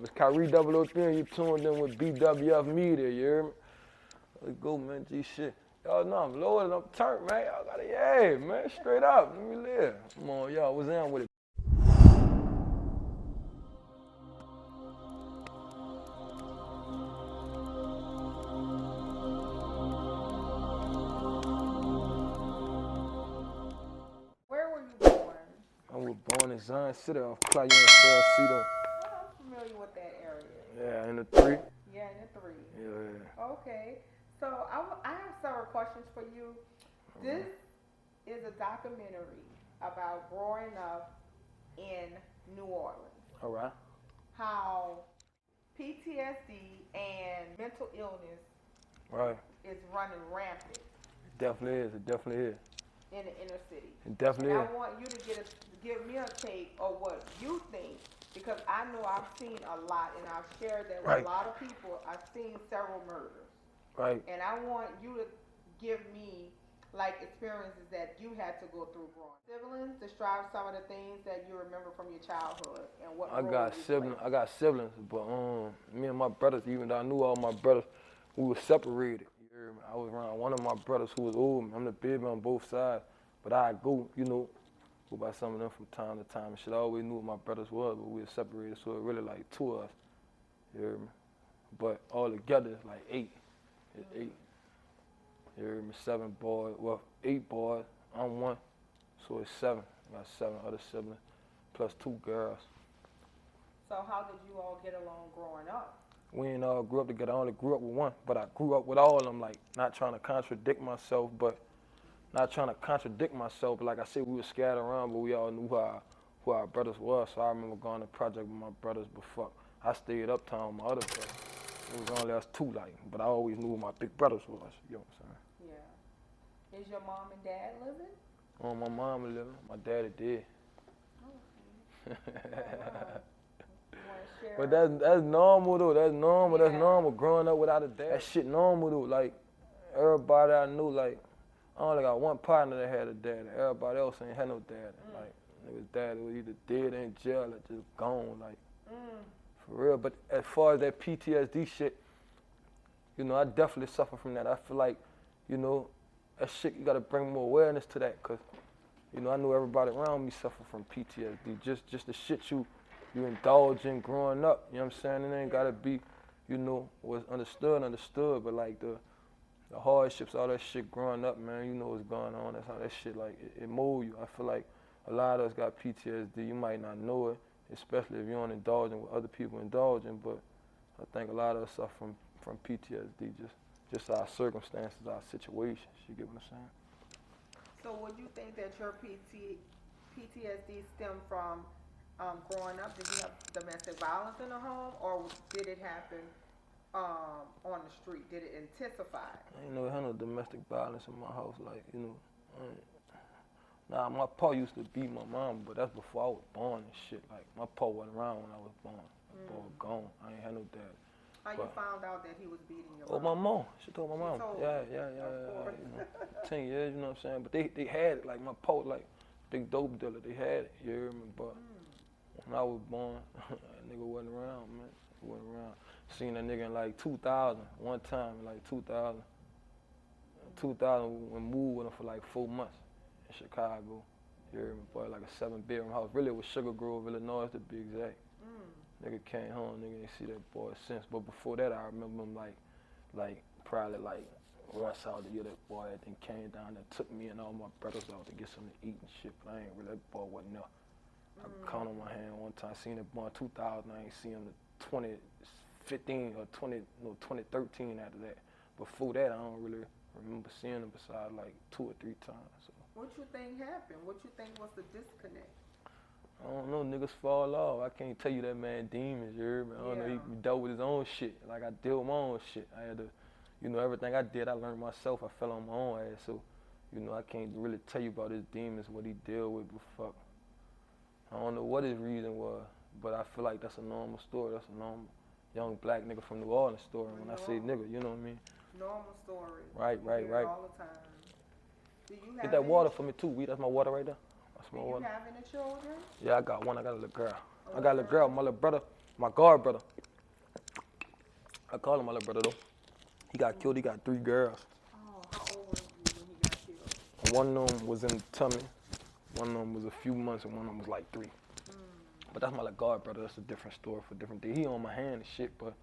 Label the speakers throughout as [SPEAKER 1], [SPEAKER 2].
[SPEAKER 1] It's Kahree 003 and you tuned in with BWF Media, you hear me? Let's go, man, G shit. Y'all know I'm loaded, I'm turned, man. Y'all gotta, yeah, man, straight up, let me live. Come on, y'all, what's in with it?
[SPEAKER 2] Where were you born?
[SPEAKER 1] I was born in Zion City off Playa Cito.
[SPEAKER 2] Oh, I'm familiar with that area.
[SPEAKER 1] Yeah, in the 3.
[SPEAKER 2] Yeah, in the three.
[SPEAKER 1] Yeah.
[SPEAKER 2] Okay. So I have several questions for you. This is a documentary about growing up in New Orleans.
[SPEAKER 1] All right.
[SPEAKER 2] How PTSD and mental illness
[SPEAKER 1] Right.
[SPEAKER 2] is running rampant
[SPEAKER 1] It definitely is. It definitely is.
[SPEAKER 2] in the inner city.
[SPEAKER 1] It
[SPEAKER 2] And
[SPEAKER 1] definitely
[SPEAKER 2] I
[SPEAKER 1] is.
[SPEAKER 2] want you to give me a take of what you think, because I know I've seen a lot and I've shared that with
[SPEAKER 1] Right.
[SPEAKER 2] a lot of people. I've seen several murders.
[SPEAKER 1] Right.
[SPEAKER 2] And I want you to give me like experiences that you had to go through growing. Siblings, describe some of the things that you remember from your childhood and what
[SPEAKER 1] I
[SPEAKER 2] role
[SPEAKER 1] got
[SPEAKER 2] you
[SPEAKER 1] siblings.
[SPEAKER 2] played.
[SPEAKER 1] I got siblings, but me and my brothers, even though I knew all my brothers, we were separated. You hear me? I was around one of my brothers who was older. I'm the baby on both sides, but I go by some of them from time to time and shit. I always knew what my brothers was, but we were separated, so it really like two of us. You hear me? But all together it's like 8. It's 8. You hear me? 7 boys. Well, 8 boys. I'm one, so it's 7. I got 7 other siblings plus 2 girls.
[SPEAKER 2] So how did you all get along growing up?
[SPEAKER 1] We ain't all grew up together. I only grew up with one, but I grew up with all of them. Like not trying to contradict myself, but like I said, we were scattered around, but we all knew who our brothers was. So I remember going to project with my brothers, but fuck, I stayed uptown with my other brothers. It was only us 2, like, but I always knew who my big brothers was. You know what I'm saying?
[SPEAKER 2] Yeah. Is your mom and dad living?
[SPEAKER 1] My mom was living, my daddy did.
[SPEAKER 2] Okay. Wow. You want to share?
[SPEAKER 1] But that's normal though. That's normal. That's
[SPEAKER 2] Yeah.
[SPEAKER 1] normal. Growing up without a dad, that shit normal though. Like everybody I knew, like I only got one partner that had a dad. Everybody else ain't had no dad. Like niggas' dad was either dead or in jail or just gone. Like for real. But as far as that PTSD shit, I definitely suffer from that. I feel like, that shit you gotta bring more awareness to that, cause I know everybody around me suffer from PTSD. Just the shit you indulge in growing up. You know what I'm saying? It ain't gotta be, what's understood, but like the hardships, all that shit growing up, man, you know what's going on. That's how that shit, like, it mold you. I feel like a lot of us got PTSD. You might not know it, especially if you don't indulge in what other people indulge in, but I think a lot of us suffer from PTSD, just our circumstances, our situations. You get what I'm saying?
[SPEAKER 2] So would you think that your PTSD stemmed from growing up? Did you have domestic violence in the home, or did it happen on the street? Did it intensify?
[SPEAKER 1] I ain't never had no domestic violence in my house, like, Nah, my pa used to beat my mom, but that's before I was born and shit. Like, my pa wasn't around when I was born. My pa was gone. I ain't had no dad.
[SPEAKER 2] How you found out that he was beating your
[SPEAKER 1] Oh,
[SPEAKER 2] mom?
[SPEAKER 1] my mom. She told my
[SPEAKER 2] She
[SPEAKER 1] mom.
[SPEAKER 2] told
[SPEAKER 1] Yeah.
[SPEAKER 2] you. Of course.
[SPEAKER 1] 10 years, you know what I'm saying? But they had it. Like, my pa was like big dope dealer. They had it, you hear me? But when I was born, that nigga wasn't around, man. He wasn't around. Seen that nigga in like 2000, one time in like 2000. 2000, we moved with him for like 4 months in Chicago. You hear me? Boy, like a 7-bedroom house. Really, it was Sugar Grove, Illinois, to be exact. Nigga came home, nigga ain't see that boy since. But before that, I remember him like probably like once out the year, that boy then came down and took me and all my brothers out to get something to eat and shit. But I ain't really, that boy wasn't there. I could count on my hand one time. Seen that boy in 2000. I ain't seen him in 2015 or 2013 after that. Before that, I don't really remember seeing him besides like 2 or 3 times. So.
[SPEAKER 2] What you think happened? What you think was the disconnect?
[SPEAKER 1] I don't know, niggas fall off. I can't tell you that man demons, you heard me? I don't know, he dealt with his own shit. Like I deal with my own shit. I had to, everything I did, I learned myself. I fell on my own ass. So, I can't really tell you about his demons, what he dealt with, but fuck. I don't know what his reason was, but I feel like that's a normal story. That's a normal young black nigga from New Orleans story. When I say nigga, you know what I mean?
[SPEAKER 2] Normal story.
[SPEAKER 1] Right.
[SPEAKER 2] All the time. Do you have
[SPEAKER 1] Get that water for me too, Weed. That's my water right there. That's my water.
[SPEAKER 2] Do you have any children?
[SPEAKER 1] Yeah, I got one. I got a little girl. I got a little girl. My little brother, My guard brother. I call him my little brother though. He got killed. He got 3 girls.
[SPEAKER 2] Oh, how old were you when he got killed?
[SPEAKER 1] And one of them was in the tummy. One of them was a few months, and one of them was like 3. But that's my little guard brother. That's a different story for different day. He on my hand and shit, but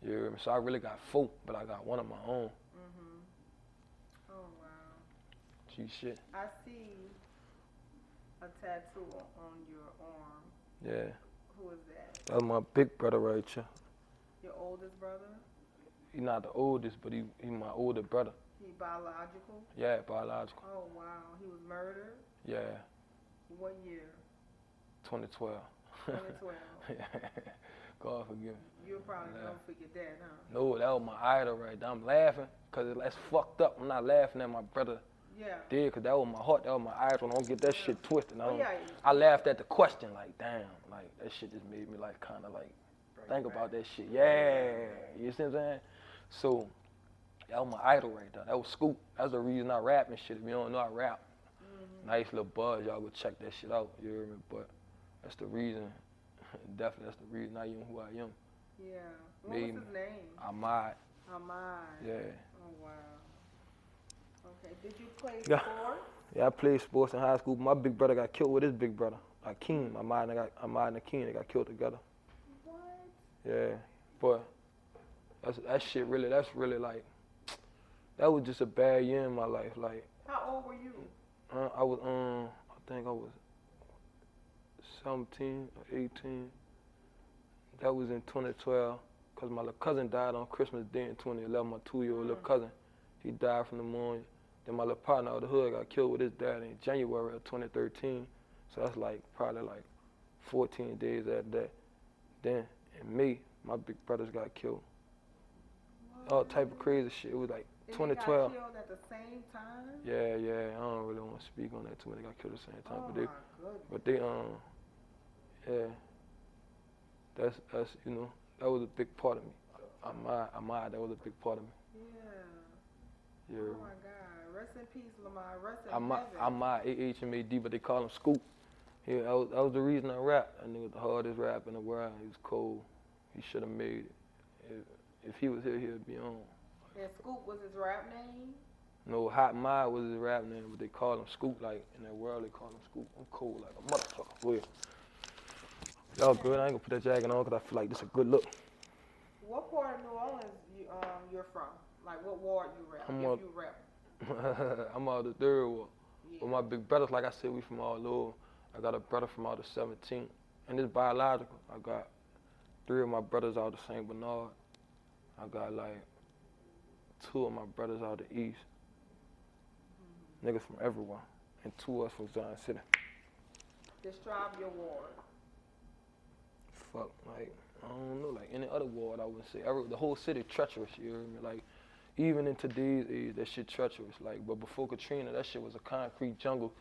[SPEAKER 1] you hear me? So I really got 4, but I got 1 of my own.
[SPEAKER 2] Oh wow.
[SPEAKER 1] Gee, shit.
[SPEAKER 2] I see a tattoo on your arm.
[SPEAKER 1] Yeah.
[SPEAKER 2] Who is that?
[SPEAKER 1] That's my big brother right here.
[SPEAKER 2] Your oldest brother?
[SPEAKER 1] He not the oldest, but he my older brother.
[SPEAKER 2] He biological?
[SPEAKER 1] Yeah, biological.
[SPEAKER 2] Oh wow. He was murdered?
[SPEAKER 1] Yeah.
[SPEAKER 2] What year?
[SPEAKER 1] 2012.
[SPEAKER 2] 2012.
[SPEAKER 1] God forgive me.
[SPEAKER 2] You'll probably never forget that, huh?
[SPEAKER 1] No, that was my idol right there. I'm laughing because that's fucked up. I'm not laughing at my brother did because that was my heart. That was my idol. Don't get that shit twisted. I laughed at the question like, damn, like that shit just made me like kind of like think about that shit. Yeah, you see what I'm saying? So that was my idol right there. That was Scoop. That's the reason I rap and shit. If you don't know I rap, nice little buzz. Y'all go check that shit out. You hear me? But that's the reason. Definitely, that's the reason I am who I am.
[SPEAKER 2] Yeah. What was his name?
[SPEAKER 1] Ahmad.
[SPEAKER 2] Yeah. Oh wow. Okay. Did you play sports?
[SPEAKER 1] Yeah, I played sports in high school. My big brother got killed with his big brother, Akeem. Ahmad and Akeem, they got killed together.
[SPEAKER 2] What?
[SPEAKER 1] Yeah, but that's really like, that was just a bad year in my life. Like,
[SPEAKER 2] how old were you?
[SPEAKER 1] I was I think I was 17 or 18. That was in 2012, cause my little cousin died on Christmas Day in 2011. My 2-year-old little cousin, he died from pneumonia. Then my little partner out of the hood got killed with his dad in January of 2013. So that's like probably like 14 days after that. Then in May, my big brothers got killed.
[SPEAKER 2] What?
[SPEAKER 1] All type of crazy shit. It was like 2012.
[SPEAKER 2] They got killed at the same time?
[SPEAKER 1] Yeah. I don't really want to speak on that too much. They got killed at the same time.
[SPEAKER 2] Oh
[SPEAKER 1] but they yeah. That's you know, that was a big part of me. Ahmad, that was a big part of me.
[SPEAKER 2] Yeah.
[SPEAKER 1] Yeah.
[SPEAKER 2] Oh my God. Rest in peace, Lamar. Rest in heaven.
[SPEAKER 1] Ahmad, AHMAD, but they call him Scoop. Yeah, that was the reason I rapped. That nigga the hardest rap in the world. He was cold. He should have made it. If he was here, he'd be on.
[SPEAKER 2] And Scoop was his rap name?
[SPEAKER 1] No, Hot Mod was his rap name, but they call him Scoop. Like in that world, they call him Scoop. I'm cold like a motherfucker. Go ahead. Y'all good? I ain't gonna put that jacket on because I feel like this a good look.
[SPEAKER 2] What part of New Orleans you're from? Like what ward you rap? If you rap.
[SPEAKER 1] I'm out of the 3rd ward.
[SPEAKER 2] Yeah.
[SPEAKER 1] But my big brothers, like I said, we from all over. I got a brother from out of 17th. And it's biological. I got 3 of my brothers out of St. Bernard. I got like 2 of my brothers out of the East. Niggas from everywhere. And 2 of us from Zion City.
[SPEAKER 2] Describe your ward.
[SPEAKER 1] Fuck, like, I don't know, like any other ward, I wouldn't say. The whole city treacherous, you hear me? Like, even in today's age, that shit treacherous. Like, but before Katrina, that shit was a concrete jungle.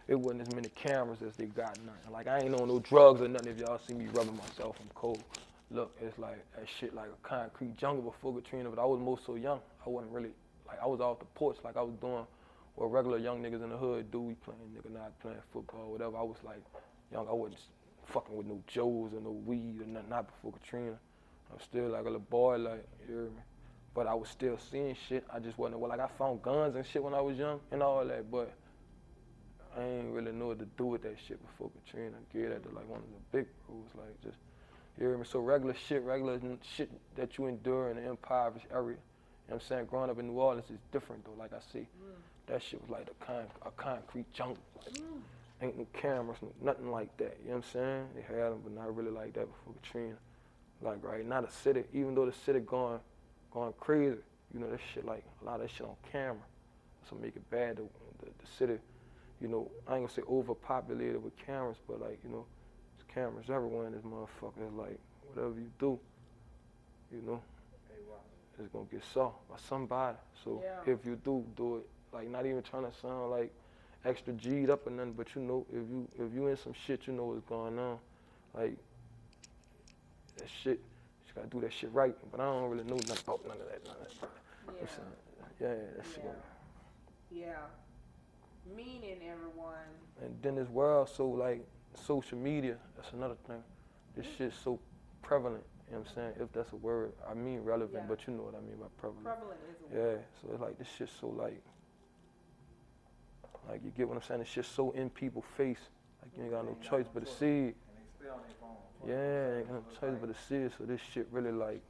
[SPEAKER 1] It wasn't as many cameras as they got now. Like, I ain't on no drugs or nothing. If y'all see me rubbing myself, I'm cold. Look, it's like, that shit like a concrete jungle before Katrina, but I was most so young. I wasn't really, like, I was off the porch, like I was doing what regular young niggas in the hood do. We playing, nigga, not playing football, whatever. I was like, young, I wasn't fucking with no Joes or no weed or nothing, not before Katrina. I was still like a little boy, like, you hear me? But I was still seeing shit. I just wasn't, well, like I found guns and shit when I was young and all that, but I ain't really know what to do with that shit before Katrina. Gave that to like one of the big bros, like just, you hear me? So regular shit that you endure in an impoverished area, you know what I'm saying? Growing up in New Orleans is different though, like I see. That shit was like a concrete jungle. Like, ain't no cameras, nothing like that, you know what I'm saying? They had them, but not really like that before Katrina. Like right now the city, even though the city going crazy, you know, that shit like, a lot of that shit on camera. So make it bad, the city, you know, I ain't gonna say overpopulated with cameras, but like, you know, there's cameras everywhere in this motherfucker. It's like, whatever you do, you know, it's gonna get saw by somebody. So if you do it, like not even trying to sound like extra G'd up or nothing, but you know, if you in some shit, you know what's going on. Like, that shit, you just gotta do that shit right. But I don't really know nothing about none of that. Yeah, that shit.
[SPEAKER 2] Yeah. Meaning everyone.
[SPEAKER 1] And then this world, so like social media, that's another thing. This shit's so prevalent. You know what I'm saying? If that's a word, I mean relevant,
[SPEAKER 2] Yeah.
[SPEAKER 1] but you know what I mean by prevalent.
[SPEAKER 2] Prevalent is a
[SPEAKER 1] Yeah,
[SPEAKER 2] word.
[SPEAKER 1] so it's like this shit's so like you get what I'm saying? It's just so in people's face. Like you ain't got no choice but to see it.
[SPEAKER 3] And they stay on their phone.
[SPEAKER 1] Yeah, ain't got no choice but to see it. So this shit really like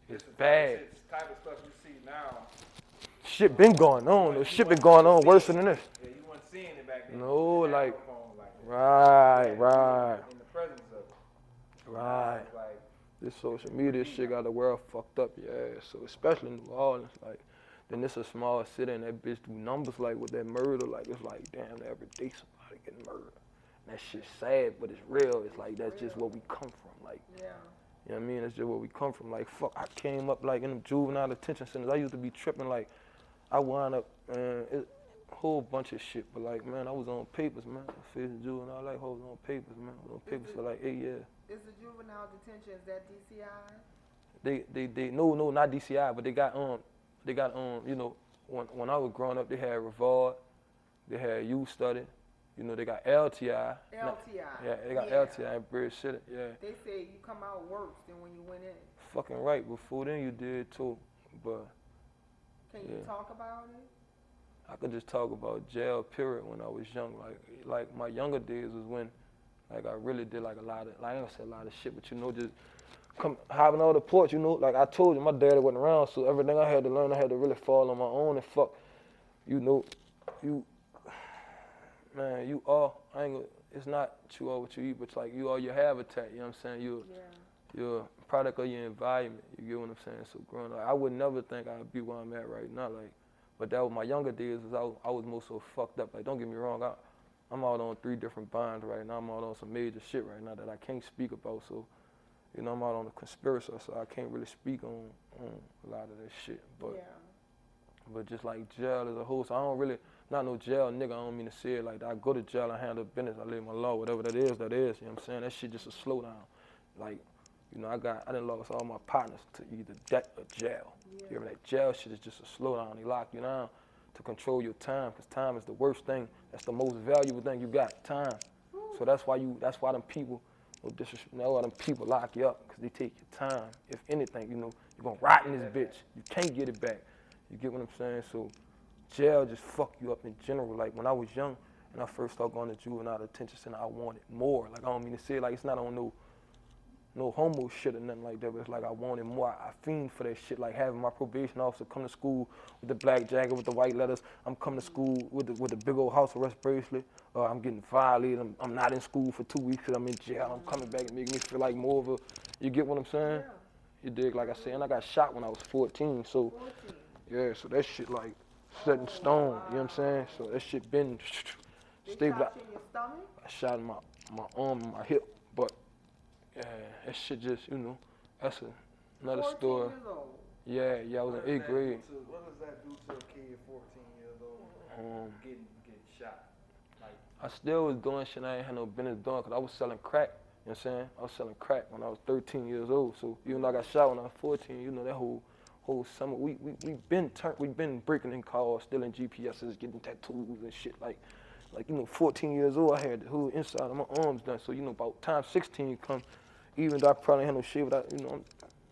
[SPEAKER 1] it's
[SPEAKER 3] This
[SPEAKER 1] bad.
[SPEAKER 3] type of stuff you see now.
[SPEAKER 1] Shit been going on. The shit been going on worse than this.
[SPEAKER 3] Yeah, you weren't seeing it back then.
[SPEAKER 1] No,
[SPEAKER 3] You had
[SPEAKER 1] like
[SPEAKER 3] no phone like that.
[SPEAKER 1] right,
[SPEAKER 3] Yeah,
[SPEAKER 1] right,
[SPEAKER 3] in the presence of it.
[SPEAKER 1] right.
[SPEAKER 3] It's like,
[SPEAKER 1] This social media shit got the world fucked up, yeah. So especially in New Orleans, like, then this a small city and that bitch do numbers like with that murder, like it's like damn every day somebody getting murdered. And that shit's sad, but it's real. It's like that's just where we come from, like.
[SPEAKER 2] Yeah.
[SPEAKER 1] You know what I mean? It's just where we come from. Like fuck, I came up like in them juvenile detention centers. I used to be tripping like, I wound up, man, it, whole bunch of shit. But like, man, I was on papers, man. I faced juvenile, like, I was on papers, man. I was on papers for like 8 years.
[SPEAKER 2] Is the juvenile detention, is that DCI?
[SPEAKER 1] They no, not DCI, but they got you know, when I was growing up, they had Revard, they had youth study, you know, they got LTI.
[SPEAKER 2] LTI.
[SPEAKER 1] Yeah, they got LTI in Bridge City, yeah.
[SPEAKER 2] They say you come out worse than when you went in.
[SPEAKER 1] Fucking right, before then you did too, but
[SPEAKER 2] Can you
[SPEAKER 1] yeah.
[SPEAKER 2] talk about it?
[SPEAKER 1] I could just talk about jail period when I was young, like my younger days was when, like I really did like a lot of, like I ain't gonna say a lot of shit, but you know, just come having all the ports, you know, like I told you, my daddy wasn't around, so everything I had to learn, I had to really fall on my own and fuck, you know, man, you are, I ain't gonna, it's not you are what you eat, but it's like you are your habitat, you know what I'm saying? You're a product of your environment, you get what I'm saying? So growing up, I would never think I'd be where I'm at right now, like, but that was my younger days, I was most so fucked up, like don't get me wrong, I'm out on 3 different bonds right now, I'm out on some major shit right now that I can't speak about, so, you know, I'm out on the conspiracy, so I can't really speak on a lot of that shit, but just like jail as a whole, so I don't really, not no jail nigga, I don't mean to say it like that. I go to jail, I handle business, I live my law, whatever that is, you know what I'm saying? That shit just a slowdown. Like, you know, I done lost all my partners to either death or jail. You hear me? That jail shit is just a slowdown. They lock you down to control your time, because time is the worst thing. That's the most valuable thing you got, time. So that's why them people, no disrespect, that's why them people lock you up, because they take your time. If anything, you know, you're gonna rot in this bitch. You can't get it back. You get what I'm saying? So jail just fuck you up in general. Like when I was young and I first started going to juvenile detention center, I wanted more. Like I don't mean to say it like it's not on no homo shit or nothing like that, but it's like I wanted more. I fiend for that shit, like having my probation officer come to school with the black jacket with the white letters. I'm coming to school with the big old house arrest bracelet. I'm getting violated. I'm not in school for 2 weeks because I'm in jail. I'm coming back and making me feel like more of a, you get what I'm saying?
[SPEAKER 2] Yeah.
[SPEAKER 1] You dig? Like I said, and I got shot when I was 14, so
[SPEAKER 2] 14.
[SPEAKER 1] yeah, so that shit like set in stone, you know what I'm saying? So that shit been
[SPEAKER 2] They
[SPEAKER 1] stable.
[SPEAKER 2] shot you in your stomach?
[SPEAKER 1] I shot in my arm and my hip, but yeah, that shit just, you know, that's another
[SPEAKER 2] 14
[SPEAKER 1] story.
[SPEAKER 2] years old.
[SPEAKER 1] Yeah, I was in 8th grade.
[SPEAKER 3] What does that do to a kid 14 years old getting shot? Like,
[SPEAKER 1] I still was doing shit I ain't had no business doing, because I was selling crack, you know what I'm saying? I was selling crack when I was 13 years old, so even though I got shot when I was 14, you know, that whole summer, we been breaking in cars, stealing GPSs, getting tattoos and shit. Like you know, 14 years old, I had the whole inside of my arms done. So you know, about time 16 come, even though I probably had no shit, but you know,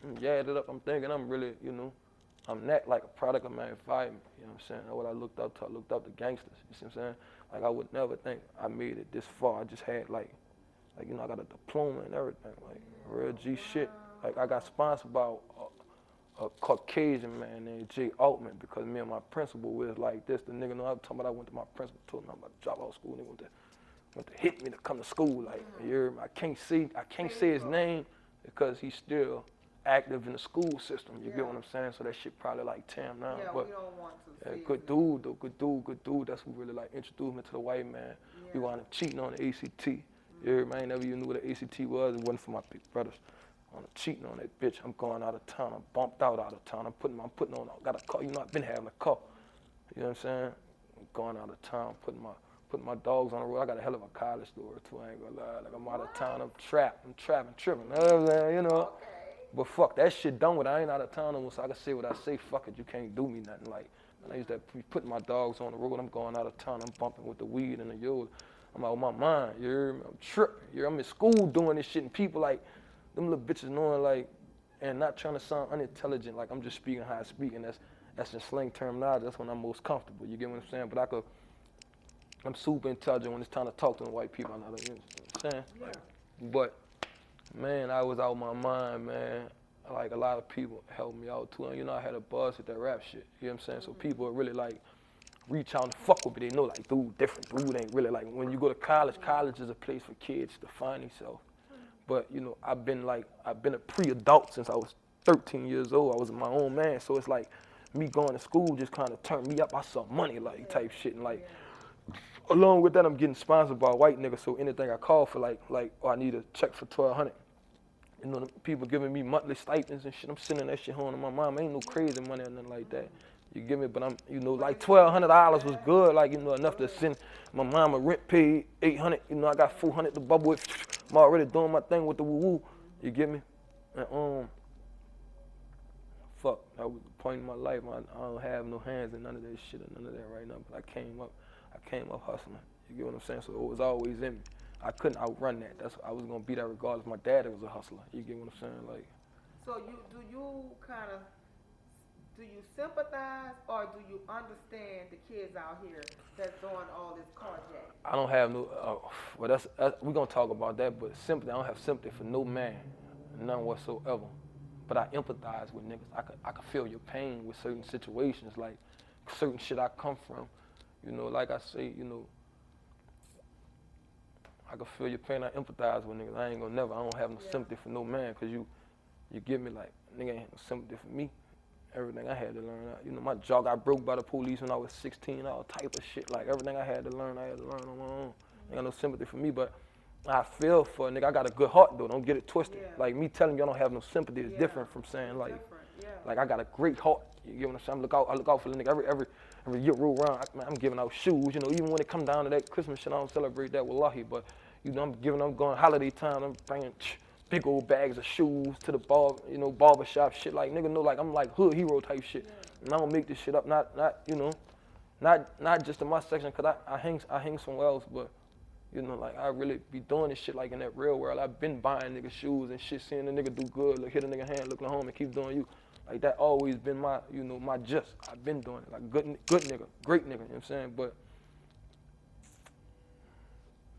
[SPEAKER 1] I'm jazzed it up. I'm thinking I'm really, you know, I'm not like a product of my environment. You know what I'm saying? That's what I looked up to. I looked up to gangsters. You see what I'm saying? Like I would never think I made it this far. I just had like you know, I got a diploma and everything, like real G shit. Like I got sponsored by a Caucasian man named Jay Altman, because me and my principal was like this. The nigga know I'm talking about. I went to my principal, told him I'm about to drop out of school, and he went to hit me to come to school. Like I can't say his name because he's still active in the school system. You get what I'm saying? So that shit probably like Tam now.
[SPEAKER 2] Yeah,
[SPEAKER 1] but
[SPEAKER 2] we don't want to see
[SPEAKER 1] good dude though, good dude. That's who really like introduced me to the white man. He wound up cheating on the ACT. You hear me? I ain't never even knew what the ACT was. It wasn't for my big brothers. I'm cheating on that bitch. I'm going out of town. I'm bumped out of town. I'm putting on. I got a car. You know, I've been having a car. You know what I'm saying? I'm going out of town, putting my dogs on the road. I got a hell of a college story too. I ain't gonna lie. Like I'm out of town. I'm trapping, tripping. You know what I'm saying? You know. But fuck that shit done with. I ain't out of town no more, so I can say what I say. Fuck it, you can't do me nothing. Like when I used to be putting my dogs on the road. I'm going out of town. I'm bumping with the weed and the yod. I'm out of my mind. You hear me? I'm tripping. I'm in school doing this shit, and people like. them little bitches knowing like, and not trying to sound unintelligent, like I'm just speaking how I speak, and that's in slang terminology. That's when I'm most comfortable. You get what I'm saying? But I'm super intelligent when it's time to talk to the white people. You know what I'm saying?
[SPEAKER 2] Yeah.
[SPEAKER 1] But man, I was out of my mind, man. Like a lot of people helped me out too. And you know, I had a buzz with that rap shit. You know what I'm saying? So people are really like reach out and fuck with me. They know like, dude, different. Dude ain't really like, when you go to college is a place for kids to find themselves. But you know, I've been a pre-adult since I was 13 years old. I was my own man. So it's like me going to school just kind of turned me up. I saw money like type shit, and like along with that, I'm getting sponsored by white niggas. So anything I call for like, oh, I need a check for $1,200. You know, people giving me monthly stipends and shit. I'm sending that shit home to my mom. Ain't no crazy money or nothing like that. You give me, but I'm, you know, like $1,200 was good. Like, you know, enough to send my mom a rent paid $800. You know, I got $400 to bubble with. I'm already doing my thing with the woo-woo. You get me? And fuck, that was the point in my life. I don't have no hands in none of that shit or none of that right now. But I came up hustling. You get what I'm saying? So it was always in me. I couldn't outrun that. I was gonna be that regardless. My dad was a hustler. You get what I'm saying? Like.
[SPEAKER 2] So do you sympathize or do you understand the kids out here that's doing all this carjacking?
[SPEAKER 1] I don't have no. Well, we're gonna talk about that. But sympathy, I don't have sympathy for no man, none whatsoever. But I empathize with niggas. I could feel your pain with certain situations, like certain shit I come from. You know, like I say, you know. I can feel your pain. I empathize with niggas. I don't have no sympathy for no man, cause you get me like, nigga ain't no sympathy for me. Everything I had to learn. You know, my jaw got broke by the police when I was 16, all type of shit. Like everything I had to learn on my own. Ain't got no sympathy for me, but I feel for a nigga. I got a good heart though. Don't get it twisted.
[SPEAKER 2] Yeah.
[SPEAKER 1] Like me telling you I don't have no sympathy is different from saying like, I got a great heart. You get what I'm saying? I look out for the nigga every year roll around. I'm giving out shoes. You know, even when it come down to that Christmas shit, I don't celebrate that wallahi. But you know, I'm going holiday time. I'm bringing big old bags of shoes to the barber shop shit. Like nigga know, like I'm like hood hero type shit. And I don't make this shit up. Not just in my section, cause I hang somewhere else. But you know, like I really be doing this shit like in that real world. I've been buying nigga shoes and shit, seeing the nigga do good, hit a nigga hand, look at home and keep doing you. Like that always been my, you know, my gist. I've been doing it. Like good nigga, great nigga, you know what I'm saying? But,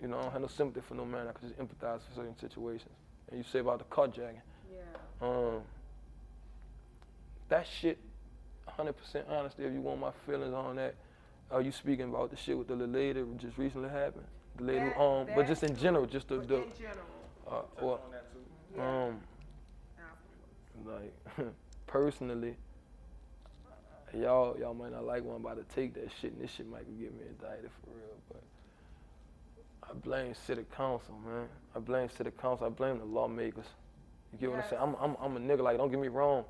[SPEAKER 1] you know, I don't have no sympathy for no man. I can just empathize for certain situations. And you say about the carjacking.
[SPEAKER 2] Yeah.
[SPEAKER 1] That shit, 100% honesty, if you want my feelings on that, are you speaking about the shit with the little lady that just recently happened? The lady who, but just in general, just the.
[SPEAKER 2] In general.
[SPEAKER 1] Well, like, personally, y'all might not like what I'm about to take that shit, and this shit might get me indicted for real, but I blame city council, man. I blame city council. I blame the lawmakers. You get what I'm saying? I'm a nigga, like, don't get me wrong.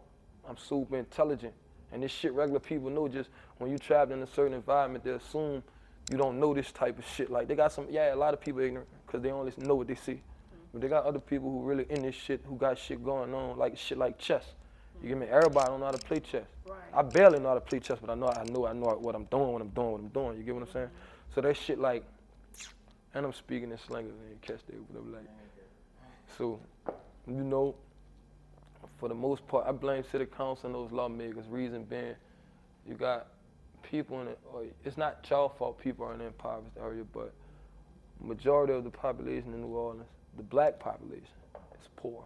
[SPEAKER 1] I'm super intelligent. And this shit regular people know, just when you trapped in a certain environment, they assume you don't know this type of shit. Like, they got a lot of people ignorant because they only know what they see. But they got other people who really in this shit, who got shit going on, like shit like chess. You get me? Everybody don't know how to play chess.
[SPEAKER 2] Right.
[SPEAKER 1] I barely know how to play chess, but I know what I'm doing when I'm doing what I'm doing. You get what I'm saying? So that shit like, and I'm speaking in slang, and catch that, whatever like. So, you know, for the most part, I blame city council and those lawmakers. Reason being, you got people in it, or it's not y'all fault people are in the impoverished area, but majority of the population in New Orleans, the black population, is poor.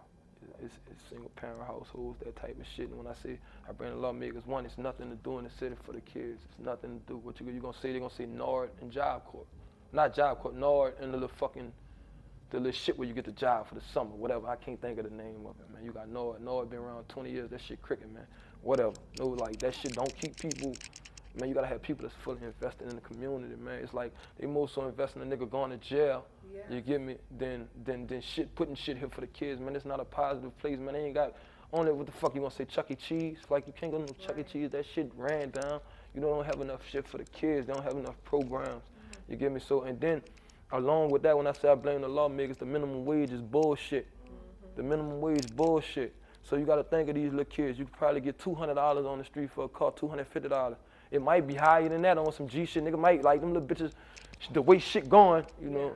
[SPEAKER 1] It's single parent households, that type of shit. And when I say I bring the lawmakers, one, it's nothing to do in the city for the kids. It's nothing to do. What you're gonna say? They're gonna say Nord and Job Corps. Not Job Corps, Nord and the little shit where you get the job for the summer, whatever. I can't think of the name of it, man. You got Nord. Nord been around 20 years. That shit cricket, man. Whatever. No, like that shit don't keep people. Man, you gotta have people that's fully invested in the community, man. It's like they more so invest in a nigga going to jail. Yeah. You get me? Than shit putting shit here for the kids, man. It's not a positive place, man. They ain't got only what the fuck you gonna say Chuck E. Cheese? Like you can't go to no Chuck E. Cheese. That shit ran down. You don't have enough shit for the kids. They don't have enough programs. You get me? So and then along with that, when I say I blame the lawmakers, the minimum wage is bullshit. The minimum wage bullshit. So you gotta think of these little kids. You could probably get $200 on the street for a car, $250. It might be higher than that on some G shit. Nigga might like them little bitches, the way shit going, you know.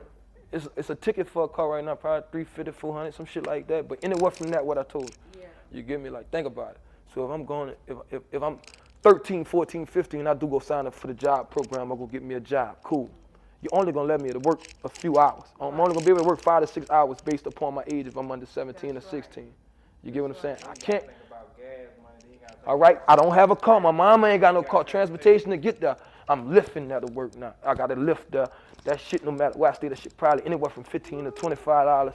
[SPEAKER 1] it's a ticket for a car right now, probably 350, 400, some shit like that. But anywhere from that, what I told you.
[SPEAKER 2] Yeah.
[SPEAKER 1] You get me? Like, think about it. So if I'm going, if I'm 13, 14, 15, I do go sign up for the job program, I go get me a job. Cool. You're only gonna let me to work a few hours. I'm only gonna be able to work 5 to 6 hours based upon my age if I'm under 17 or 16. You get what I'm saying? I can't.
[SPEAKER 3] Think about gas money. You gotta think
[SPEAKER 1] All right,
[SPEAKER 3] about
[SPEAKER 1] I don't have a car. My mama ain't got no car, transportation to get there. I'm lifting there to work now. I gotta lift there. That shit, no matter where I stay, that shit probably anywhere from $15 to $25.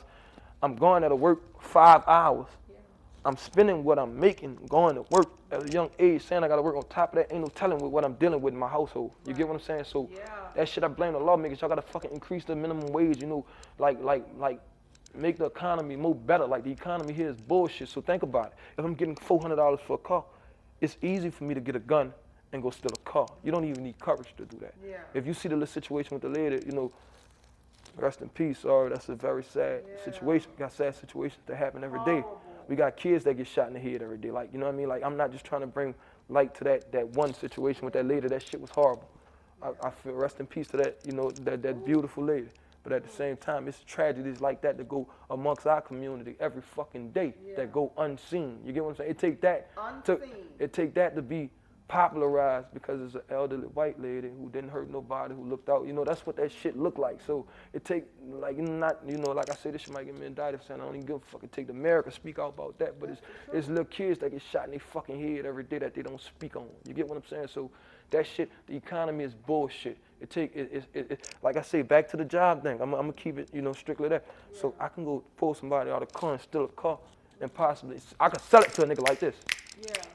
[SPEAKER 1] I'm going there to work 5 hours. I'm spending what I'm making, going to work at a young age, saying I gotta work on top of that. Ain't no telling with what I'm dealing with in my household. You get what I'm saying? So that shit, I blame the lawmakers. Y'all gotta fucking increase the minimum wage, you know, like make the economy more better. Like the economy here is bullshit. So think about it. If I'm getting $400 for a car, it's easy for me to get a gun and go steal a car. You don't even need courage to do that.
[SPEAKER 2] Yeah.
[SPEAKER 1] If you see the little situation with the lady, you know, rest in peace. Sorry, that's a very sad situation. We got sad situations that happen every day. We got kids that get shot in the head every day. Like, you know what I mean? Like, I'm not just trying to bring light to that one situation with that lady. That shit was horrible. I feel rest in peace to that, you know, that beautiful lady. But at the same time, it's tragedies like that that go amongst our community every fucking day that go unseen. You get what I'm saying? It take that to be popularized because it's an elderly white lady who didn't hurt nobody, who looked out. You know, that's what that shit look like. So it take, like, not, you know, like I say, this shit might get me indicted saying I don't even give a fuck. It take America to speak out about that. But it's little kids that get shot in their fucking head every day that they don't speak on. You get what I'm saying? So that shit, the economy is bullshit. Like I say, back to the job thing. I'm gonna keep it, you know, strictly that. So I can go pull somebody out of the car and steal a car and possibly, I can sell it to a nigga like this.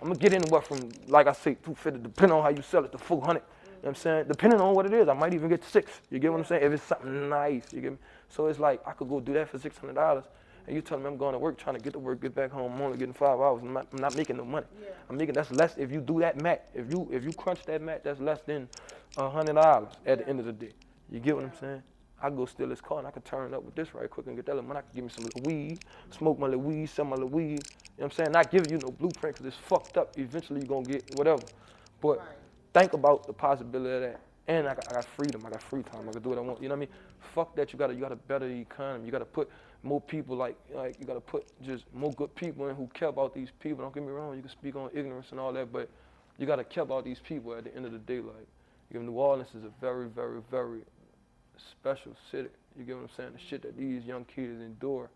[SPEAKER 1] I'm gonna get anywhere from, like I say, 250, depending on how you sell it, to 400. You know what I'm saying? Depending on what it is, I might even get 6. You get what I'm saying? If it's something nice, you get me? So it's like, I could go do that for $600, and you tell me I'm going to work, trying to get to work, get back home, I'm only getting 5 hours, I'm not making no money. I'm making, that's less, if you do that mat, if you crunch that mat, that's less than $100 at the end of the day. You get what I'm saying? I can go steal this car and I can turn it up with this right quick and get that little money. I can give me some little weed, smoke my little weed, sell my little weed. You know what I'm saying? Not giving you no blueprint because it's fucked up. Eventually you're going to get whatever. But think about the possibility of that. And I got freedom. I got free time. I can do what I want. You know what I mean? Fuck that. You gotta better the economy. You got to put more people like you got to put just more good people in who care about these people. Don't get me wrong. You can speak on ignorance and all that, but you got to care about these people at the end of the day. Like, you know, New Orleans is a very, very, very special city. You get what I'm saying? The shit that these young kids endure.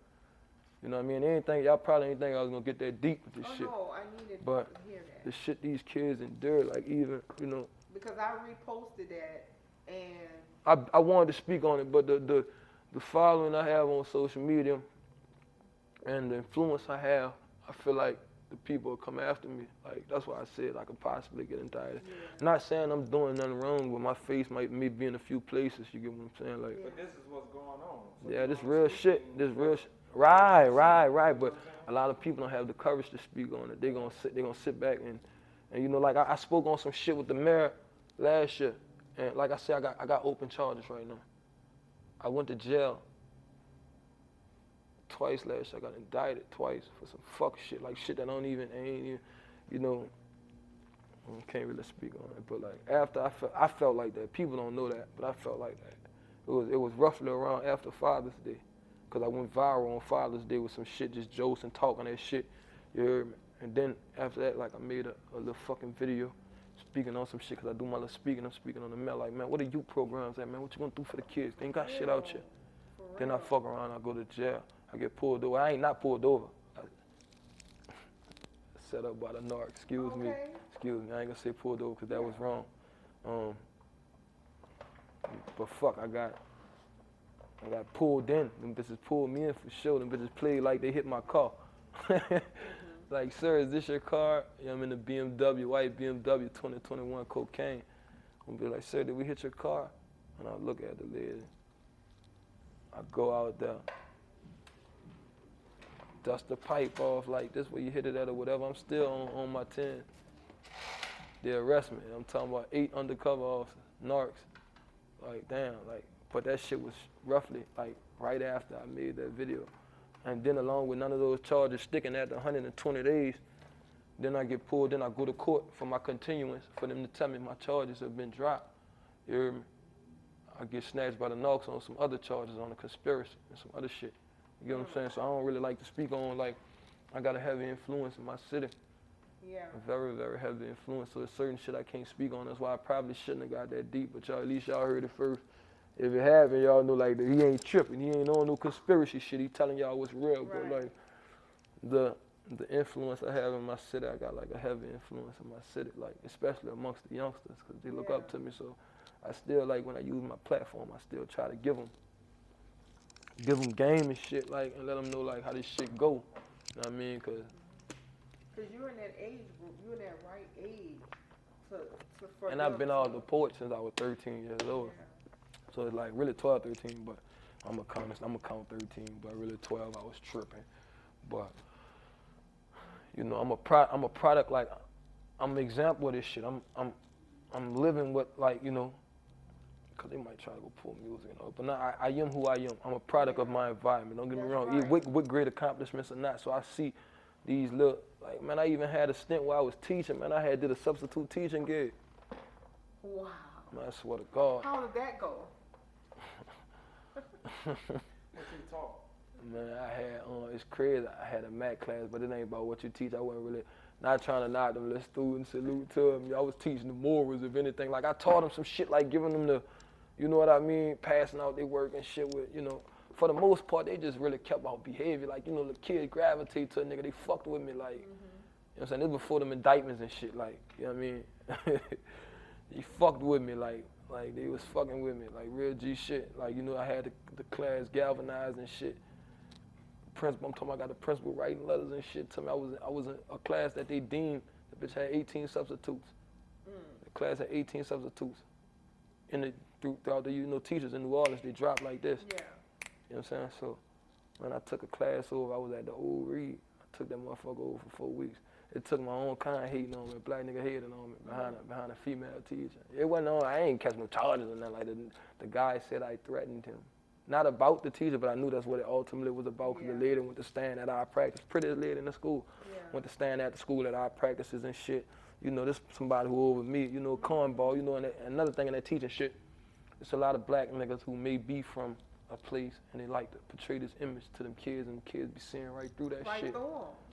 [SPEAKER 1] You know what I mean? Anything, y'all probably ain't think I was gonna get that deep with this shit.
[SPEAKER 2] No, I needed
[SPEAKER 1] but
[SPEAKER 2] to hear that.
[SPEAKER 1] The shit these kids endure, like even, you know.
[SPEAKER 2] Because I reposted that and
[SPEAKER 1] I wanted to speak on it, but the following I have on social media and the influence I have, I feel like the people will come after me. Like, that's why I said I could possibly get indicted. Not saying I'm doing nothing wrong, but my face might be in a few places. You get what I'm saying? Like,
[SPEAKER 3] But this is what's going on. So
[SPEAKER 1] this real shit. This real shit. Right. But a lot of people don't have the courage to speak on it. They're gonna sit back and you know, like I spoke on some shit with the mayor last year, and like I said, I got open charges right now. I went to jail twice last year. I got indicted twice for some fuck shit, like shit that ain't even, you know, I can't really speak on it. But like after I felt like that. People don't know that, but I felt like that. It was roughly around after Father's Day, cause I went viral on Father's Day with some shit, just jokes and talking that shit. You heard me? And then after that, like I made a little fucking video speaking on some shit, cause I do my little speaking. I'm speaking on the mail, like, man, what are you programs at, man? What you gonna do for the kids? They ain't got shit out here. Then I fuck around, I go to jail. I get pulled over. I ain't not pulled over. I set up by the narc. Excuse me. I ain't gonna say pulled over because that was wrong. But fuck, I got pulled in. Them bitches pulled me in for sure. Them bitches played like they hit my car. Like, sir, is this your car? Yeah, I'm in the BMW, white BMW 2021 cocaine. I'm be like, sir, did we hit your car? And I look at the lady. I go out there, dust the pipe off like this where you hit it at or whatever. I'm still on my 10. They arrest me. I'm talking about 8 undercover officers, narcs. Like, damn, like, but that shit was roughly like right after I made that video. And then along with none of those charges sticking at the 120 days, then I get pulled, then I go to court for my continuance for them to tell me my charges have been dropped. You heard me? I get snatched by the Knox on some other charges, on a conspiracy and some other shit. You get what I'm saying? So I don't really like to speak on, like, I got a heavy influence in my city.
[SPEAKER 2] Yeah.
[SPEAKER 1] A very, very heavy influence. So there's certain shit I can't speak on. That's why I probably shouldn't have got that deep. But y'all, at least y'all heard it first. If it haven't, y'all know, like, that he ain't tripping. He ain't on no conspiracy shit. He telling y'all what's real.
[SPEAKER 2] Right.
[SPEAKER 1] But, like, the influence I have in my city, I got, like, a heavy influence in my city, like, especially amongst the youngsters, because they look up to me. So I still, like, when I use my platform, I still try to give them game and shit, like, and let them know, like, how this shit go. You know what I mean? Because
[SPEAKER 2] you're in that age group, you're in that right age for
[SPEAKER 1] and I've been off the porch since I was 13 years old.
[SPEAKER 2] Yeah.
[SPEAKER 1] So it's like really 12, 13, but I'm gonna count 13, but really 12 I was tripping. But you know, I'm a product, like, I'm an example of this shit. I'm living with, like, you know, because they might try to go pull music and all, but now I am who I am. I'm a product of my environment. Don't get me wrong,
[SPEAKER 2] right.
[SPEAKER 1] with great accomplishments or not. So I see these little, like, man, I even had a stint where I was teaching, man. I did a substitute teaching gig.
[SPEAKER 2] Wow.
[SPEAKER 1] Man, I swear to God.
[SPEAKER 2] How did that go?
[SPEAKER 3] What you taught?
[SPEAKER 1] Man, it's crazy. I had a math class, but it ain't about what you teach. I wasn't really, not trying to knock them little students, salute to them. I was teaching the morals, if anything. Like, I taught them some shit, like giving them the, you know what I mean, passing out their work and shit with, you know. For the most part, they just really kept out behavior. Like, you know, the kids gravitate to a nigga, they fucked with me, like, you know what I'm saying? This before them indictments and shit, like, you know what I mean? They fucked with me, like they was fucking with me, like real G shit. Like, you know, I had the class galvanized and shit. Principal, I'm talking about, I got the principal writing letters and shit to me. I was in a class that they deemed, the bitch had 18 substitutes. The class had 18 substitutes. Throughout the, you know, teachers in New Orleans, they dropped like this.
[SPEAKER 2] Yeah.
[SPEAKER 1] You know what I'm saying? So when I took a class over, I was at the 003's. I took that motherfucker over for 4 weeks. It took my own kind hating on me, black nigga hating on me behind a female teacher. It wasn't on, I ain't catch no charges or nothing like that. The guy said I threatened him. Not about the teacher, but I knew that's what it ultimately was about, because the lady went to stand at our practice. Prettiest lady in the school. Went to stand at the school at our practices and shit. You know, this somebody who over me, you know, cornball, you know, and another thing in that teaching shit, it's a lot of black niggas who may be from a place and they like to portray this image to them kids, and the kids be seeing right through that shit.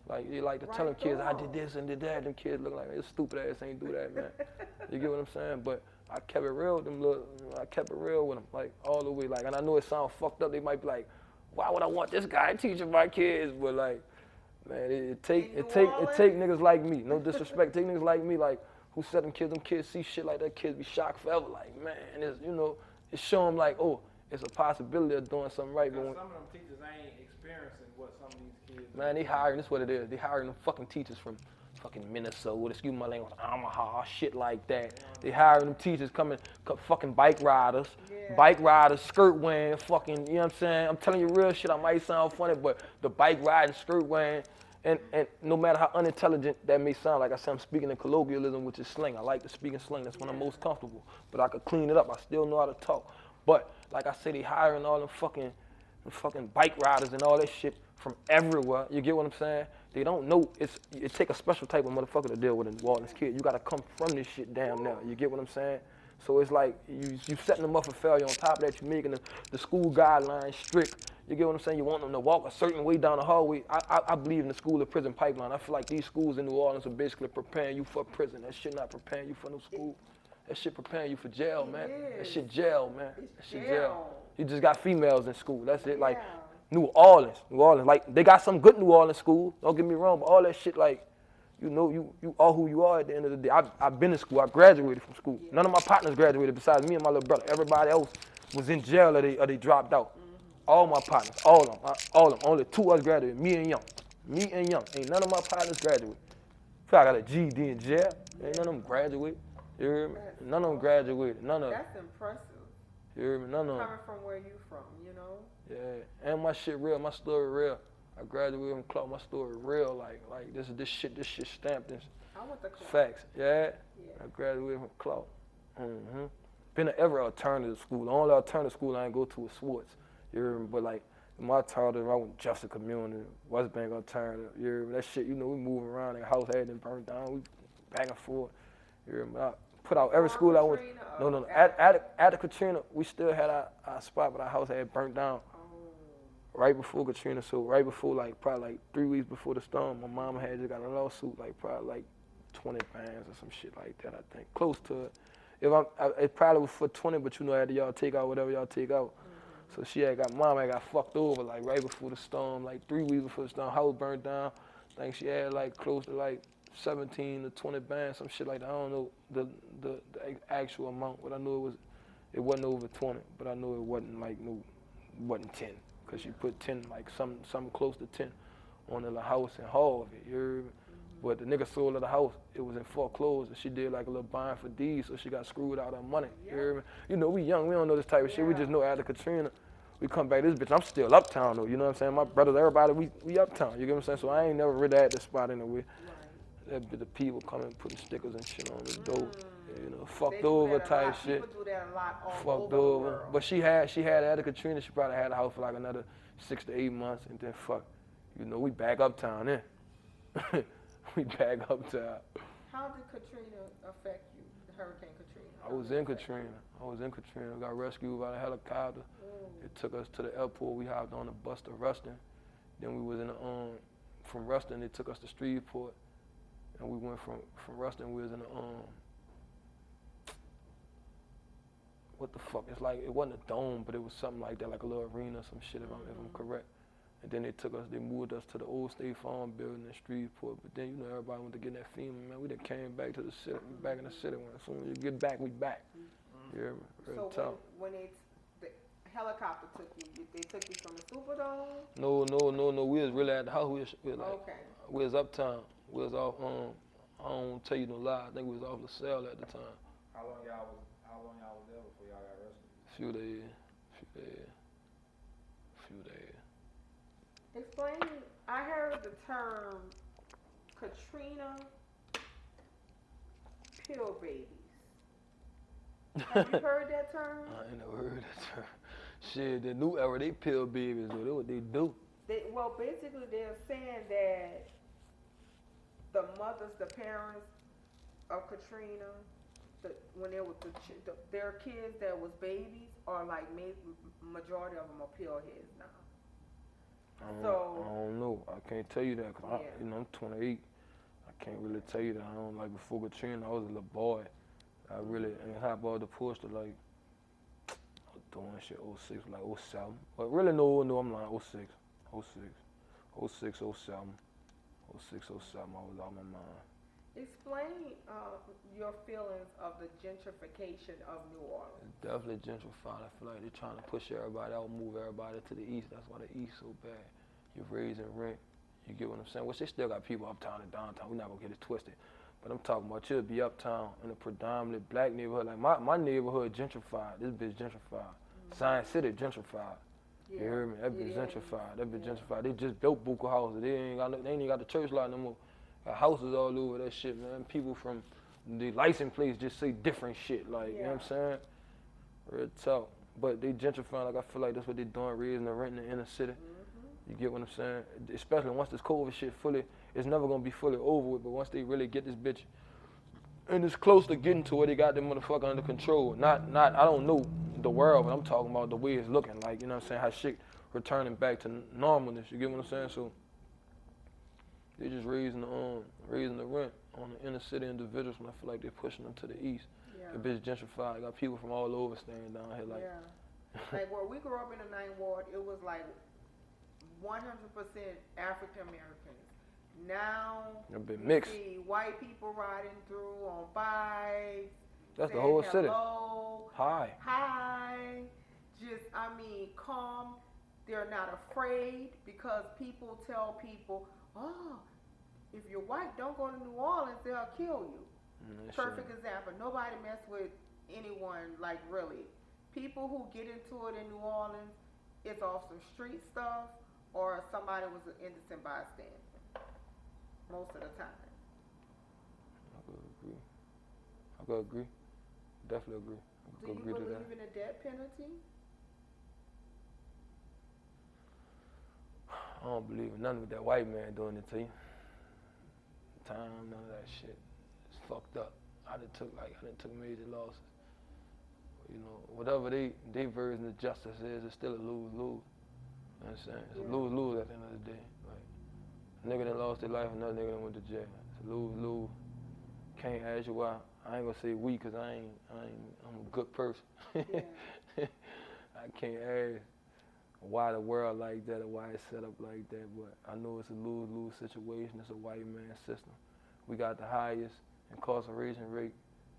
[SPEAKER 1] Like, they like to tell them kids, I did this and did that. Them kids look like, this stupid ass ain't do that, man. You get what I'm saying? But I kept it real with them I kept it real with them, like, all the way. Like, and I know it sounds fucked up. They might be like, why would I want this guy teaching my kids? But, like, man, it take niggas like me. No disrespect, take niggas like me, like, who said them kids see shit like that, kids be shocked forever. Like, man, it's, you know, it show them like, oh, it's a possibility of doing something right. But
[SPEAKER 3] some of them teachers ain't experiencing what some of these kids.
[SPEAKER 1] Man, they hiring, this is what it is. They hiring them fucking teachers from fucking Minnesota, excuse my language, Omaha, shit like that. They hiring them teachers fucking bike riders, skirt wearing, fucking, you know what I'm saying? I'm telling you real shit, I might sound funny, but the bike riding, skirt wearing, and no matter how unintelligent that may sound, like I said, I'm speaking in colloquialism, which is slang. I like to speak in slang, that's when I'm most comfortable. But I could clean it up, I still know how to talk. But, like I said, they hiring all them fucking bike riders and all that shit from everywhere. You get what I'm saying? They don't know, it take a special type of motherfucker to deal with a New Orleans kid. You gotta come from this shit down now. You get what I'm saying? So it's like, you setting them up for failure. On top of that, you're making the school guidelines strict. You get what I'm saying? You want them to walk a certain way down the hallway. I believe in the school to prison pipeline. I feel like these schools in New Orleans are basically preparing you for prison. That shit not preparing you for no school. That shit preparing you for jail, man. That shit jail, man. That shit jail. You just got females in school. That's it. Like, New Orleans. Like, they got some good New Orleans schools. Don't get me wrong, but all that shit, like, you know, you are who you are at the end of the day. I've been in school. I graduated from school. None of my partners graduated besides me and my little brother. Everybody else was in jail or they dropped out. All my partners, all of them. Only 2 of us graduated, me and Young. Ain't none of my partners graduate. I got a GED in jail. Ain't none of them graduate. You hear me? None of them graduated. None of them.
[SPEAKER 2] That's impressive.
[SPEAKER 1] You hear me? None of them.
[SPEAKER 2] Coming from where you from, you know?
[SPEAKER 1] Yeah, and my shit real. My story real. I graduated from Clark. My story real. Like this shit stamped. This
[SPEAKER 2] I went to Clark.
[SPEAKER 1] Facts. Yeah. I graduated from Clark. Been to every alternative school. The only alternative school I ain't go to was Swartz. You hear me? But like my alternative, I went Justice Community, West Bank alternative. You hear me? That shit, you know, we moving around. The house had been burnt down. We back and forth. You hear me? put out every school I went.
[SPEAKER 2] Katrina
[SPEAKER 1] No,
[SPEAKER 2] or
[SPEAKER 1] After Katrina, we still had our spot, but our house had burnt down right before Katrina. So right before, like probably like 3 weeks before the storm, my mama had just got a lawsuit, like probably like 20 bands or some shit like that. I think close to it. It probably was for 20, but you know, after y'all take out whatever y'all take out. So she had got mama had got fucked over like right before the storm, like 3 weeks before the storm. House burned down. I think she had like close to like 17 to 20 bands, some shit like that. I don't know the actual amount, but I knew it wasn't over 20, but I knew it wasn't 10, cause she put 10, like something close to 10 on the house and all of it. You heard me? But the nigga sold her the house. It was in foreclosure, and she did like a little buying for deeds, so she got screwed out of money. You heard me? You know, we young, we don't know this type of shit. We just know after Katrina, we come back this bitch. I'm still uptown though. You know what I'm saying? My brothers, everybody, we uptown. You get what I'm saying? So I ain't never really at the spot anyway. That be the people coming putting stickers and shit on the door. You know, fucked over type shit.
[SPEAKER 2] People do that a lot all
[SPEAKER 1] Fucked
[SPEAKER 2] over the
[SPEAKER 1] over.
[SPEAKER 2] world.
[SPEAKER 1] But she had after Katrina, she probably had a house for like another 6 to 8 months, and then fuck, you know, we back uptown then. We back uptown.
[SPEAKER 2] How did Katrina affect you? Hurricane Katrina.
[SPEAKER 1] I was in Katrina. Got rescued by a helicopter. It took us to the airport. We hopped on the bus to Ruston. Then we was in the from Ruston, they took us to Shreveport. And we went from Ruston, we was in the what the fuck? It's like, it wasn't a dome, but it was something like that, like a little arena or some shit, if I'm correct. And then they moved us to the old State Farm building in Shreveport. But then, you know, everybody went to get that FEMA, man. We done came back to the city. We back in the city. As soon as you get back, we back. You hear me? Real tough.
[SPEAKER 2] When the helicopter took you, they took you from the Superdome?
[SPEAKER 1] No. We was really at the house.
[SPEAKER 2] Okay.
[SPEAKER 1] We was uptown. We was off, I don't want to tell you no lie. I think we was off LaSalle at the time.
[SPEAKER 3] How long y'all was there before y'all got arrested?
[SPEAKER 1] Few days.
[SPEAKER 2] Explain, I heard the term Katrina pill babies. Have you heard that term?
[SPEAKER 1] I ain't never heard that term. Shit, the new era, they pill babies, though. That's what they do.
[SPEAKER 2] Basically they're saying that the mothers, the parents of Katrina, when there was their kids that was babies, are like majority of them are pill heads now.
[SPEAKER 1] I don't know. I can't tell you that because I'm 28. I can't really tell you that. I don't like before Katrina. I was a little boy. I really ain't hop off the porch to like I was doing shit 06, like 07. But really no, I'm lying. 06, 07. 06, 07. I was out my mind.
[SPEAKER 2] Explain your feelings of the gentrification of New Orleans.
[SPEAKER 1] It's definitely gentrified. I feel like they're trying to push everybody out, move everybody to the east. That's why the east so bad. You're raising rent. You get what I'm saying? Which they still got people uptown and downtown. We're not gonna get it twisted. But I'm talking about you'll be uptown in a predominantly black neighborhood. Like my neighborhood gentrified. This bitch gentrified. Science City gentrified. You hear me? That bitch gentrified. Gentrified. They just built Buka houses. They ain't even got the church lot no more. Got houses all over that shit, man. People from the license plates just say different shit. Like, you know what I'm saying? Real talk. But they gentrifying. Like, I feel like that's what they doing, raising the rent in the inner city. You get what I'm saying? Especially once this COVID shit it's never gonna be fully over with, but once they really get this bitch, and it's close to getting to where they got them motherfucker under control. Not, I don't know the world, but I'm talking about the way it's looking. Like, you know what I'm saying? How shit returning back to normalness. You get what I'm saying? So they just raising the rent on the inner city individuals, and I feel like they're pushing them to the east. The bitch gentrified. Got people from all over staying down here. Like,
[SPEAKER 2] like where we grew up in the 9th Ward, it was like 100% African Americans. Now you see white people riding through on bikes.
[SPEAKER 1] That's the whole city.
[SPEAKER 2] Hi. Just, calm. They're not afraid because people tell people, oh, if you're white, don't go to New Orleans, they'll kill you. Perfect example. Nobody mess with anyone, like, really. People who get into it in New Orleans, it's off some street stuff or somebody was an innocent bystander. Most of the time.
[SPEAKER 1] I could agree. Definitely agree.
[SPEAKER 2] Do you believe in a death penalty?
[SPEAKER 1] I don't believe in nothing with that white man doing it to you. Time, none of that shit. It's fucked up. I done took major losses. You know, whatever they version of justice is, it's still a lose-lose. You know what I'm saying? It's a lose-lose at the end of the day. Like, a nigga that lost their life, another nigga that went to jail. It's a lose-lose. Can't ask you why. I ain't gonna say we, cause I'm a good person.
[SPEAKER 2] Yeah.
[SPEAKER 1] I can't ask why the world like that or why it's set up like that, but I know it's a lose-lose situation. It's a white man system. We got the highest incarceration rate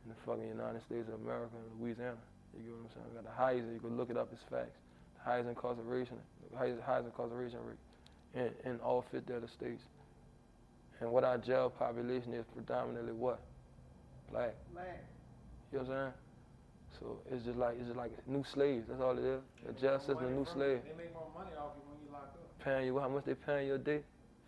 [SPEAKER 1] in the fucking United States of America and Louisiana. You get what I'm saying? We got the highest, you can look it up, it's facts. The highest incarceration rate in all 50 other states. And what our jail population is predominantly what? Black.
[SPEAKER 2] Black.
[SPEAKER 1] You know what I'm saying? So it's just like new slaves. That's all it is. The jail system, new slave.
[SPEAKER 3] They make more money off you when you lock up.
[SPEAKER 1] Paying you how much they paying you a day?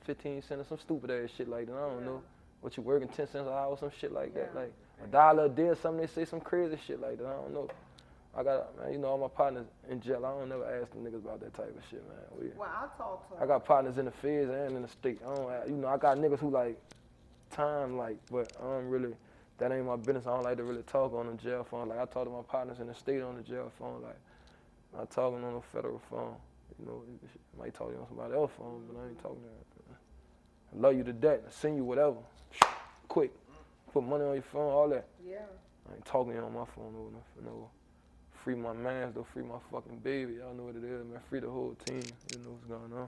[SPEAKER 1] 15 cents or some stupid ass shit like that. I don't know. What you working 10 cents an hour, some shit like that. Like $1 a day or something. They say some crazy shit like that. I don't know. Man, you know, all my partners in jail. I don't never ask them niggas about that type of shit, man.
[SPEAKER 2] Well, I talk to them.
[SPEAKER 1] I got partners in the feds and in the state. I got niggas who like time, like, but I don't really. That ain't my business. I don't like to really talk on the jail phone. Like I talk to my partners in the state on the jail phone. Like I'm not talking on the federal phone. You know, I might talk to you on somebody else's phone, but I ain't talking to that. I love you to death. I send you whatever. Quick. Put money on your phone, all that.
[SPEAKER 2] Yeah.
[SPEAKER 1] I ain't talking to you on my phone over nothing. No. Free my mans, though. Free my fucking baby. Y'all know what it is, man. Free the whole team. You know what's going on.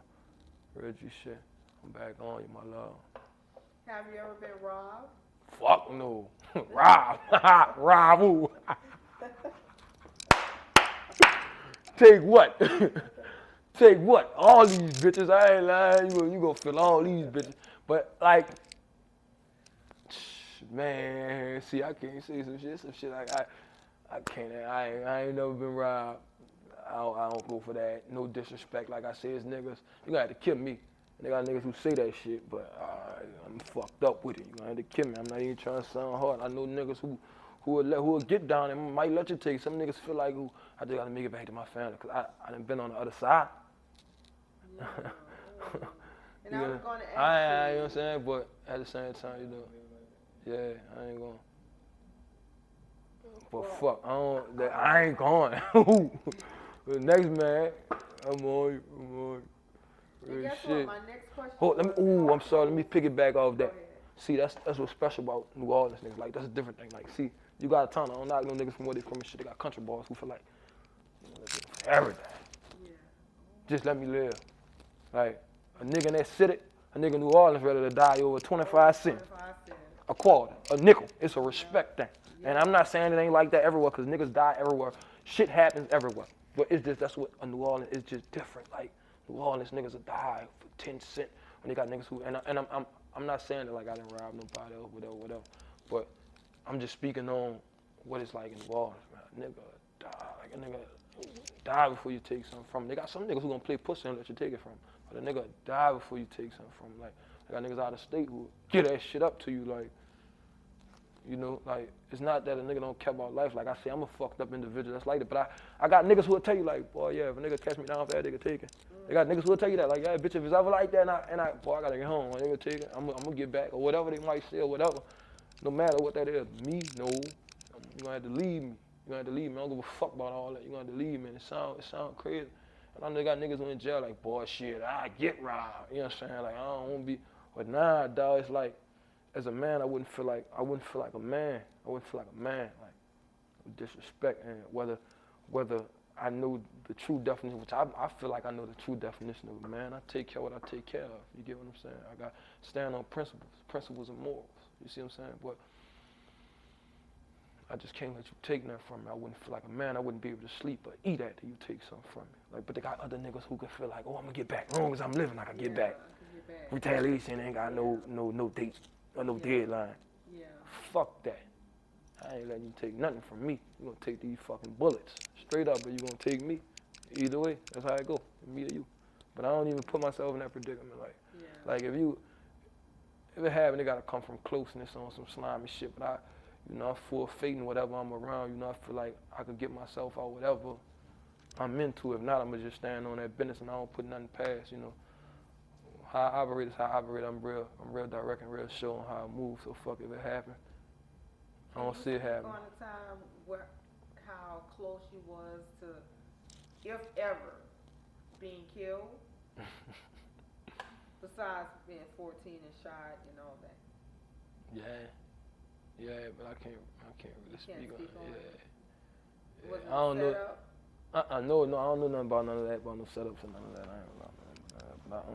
[SPEAKER 1] Reggie shit. I'm back on you, my love.
[SPEAKER 2] Have you ever been robbed?
[SPEAKER 1] Fuck no. Rob. Rob who? Take what? Take what? All these bitches. I ain't lying. You gonna feel all these bitches. But like, man, see, I can't say some shit like I can't. I ain't never been robbed. I don't go for that. No disrespect. Like I say, it's niggas. You gonna have to kill me. They got niggas who say that shit, but I'm fucked up with it. You gonna have to kill me. I'm not even trying to sound hard. I know niggas who will get down and might let you take. Some niggas feel like, I just gotta make it back to my family, cause I done been on the other side.
[SPEAKER 2] Yeah. And I was gonna ask
[SPEAKER 1] you know what I'm saying? But at the same time, you know, yeah, I ain't going. But fuck, I ain't going. The next man, I'm on you.
[SPEAKER 2] And guess
[SPEAKER 1] shit.
[SPEAKER 2] what? My next question.
[SPEAKER 1] I'm sorry. Let me piggyback off that. See, that's what's special about New Orleans niggas. Like, that's a different thing. Like, see, you got a ton. I don't knock no niggas from where they from and shit. They got country boys who feel like, for everything.
[SPEAKER 2] Yeah.
[SPEAKER 1] Just let me live. Like, a nigga in that city, a nigga in New Orleans ready to die over 25 cents. A quarter, a nickel. It's a respect thing. Yeah. And I'm not saying it ain't like that everywhere, because niggas die everywhere. Shit happens everywhere. But it's just, that's what a New Orleans is, just different. Like, New Orleans niggas will die for 10 cents when they got niggas who, and I'm not saying that like I didn't rob nobody or whatever. But I'm just speaking on what it's like in New Orleans, man. A nigga die before you take something from them. They got some niggas who gonna play pussy and let you take it from them. But a nigga die before you take something from them. Like, I got niggas out of state who get that shit up to you, like, you know, like, it's not that a nigga don't care about life. Like I say, I'm a fucked up individual that's like that. But I got niggas who will tell you, like, boy, yeah, if a nigga catch me down for that, they can take it. They got niggas who will tell you that, like, yeah, bitch, if it's ever like that, boy, I gotta get home. They gonna take it. I'm gonna get back, or whatever they might say, or whatever. No matter what that is, me, no, you gonna have to leave me. You gonna have to leave me. I don't give a fuck about all that. You gonna have to leave me. And it sound crazy. And I know they got niggas who in jail, like, boy, shit, I get robbed. You know what I'm saying? Like, I don't wanna be. But nah, dog, it's like, as a man, I wouldn't feel like a man. I wouldn't feel like a man, like, with disrespect, and whether I know the true definition, which I feel like I know the true definition of a man. I take care of what I take care of. You get what I'm saying? I got stand on principles and morals. You see what I'm saying? But I just can't let you take that from me. I wouldn't feel like a man. I wouldn't be able to sleep or eat after you take something from me. Like, but they got other niggas who can feel like, oh, I'm gonna get back. As long as I'm living, I can get back. Retaliation ain't got no dates or no deadline.
[SPEAKER 2] Yeah.
[SPEAKER 1] Fuck that. I ain't letting you take nothing from me. You gonna take these fucking bullets straight up, but you gonna take me. Either way, that's how it go. Me or you. But I don't even put myself in that predicament. Like if it happen, it gotta come from closeness on some slimy shit. But I'm full faith in whatever I'm around. I feel like I could get myself out, whatever I'm into. If not, I'm gonna just stand on that business and I don't put nothing past. How I operate is how I operate. I'm real direct and real sure on how I move. So fuck if it happen. I don't see it happening.
[SPEAKER 2] On a time where how close you was to, if ever, being killed, besides being 14 and shot and all that.
[SPEAKER 1] Yeah, but I can't really speak on it. Yeah.
[SPEAKER 2] Was it
[SPEAKER 1] I don't know.
[SPEAKER 2] setup?
[SPEAKER 1] No, I don't know nothing about none of that, about no setups and none of that. I ain't about none of that. But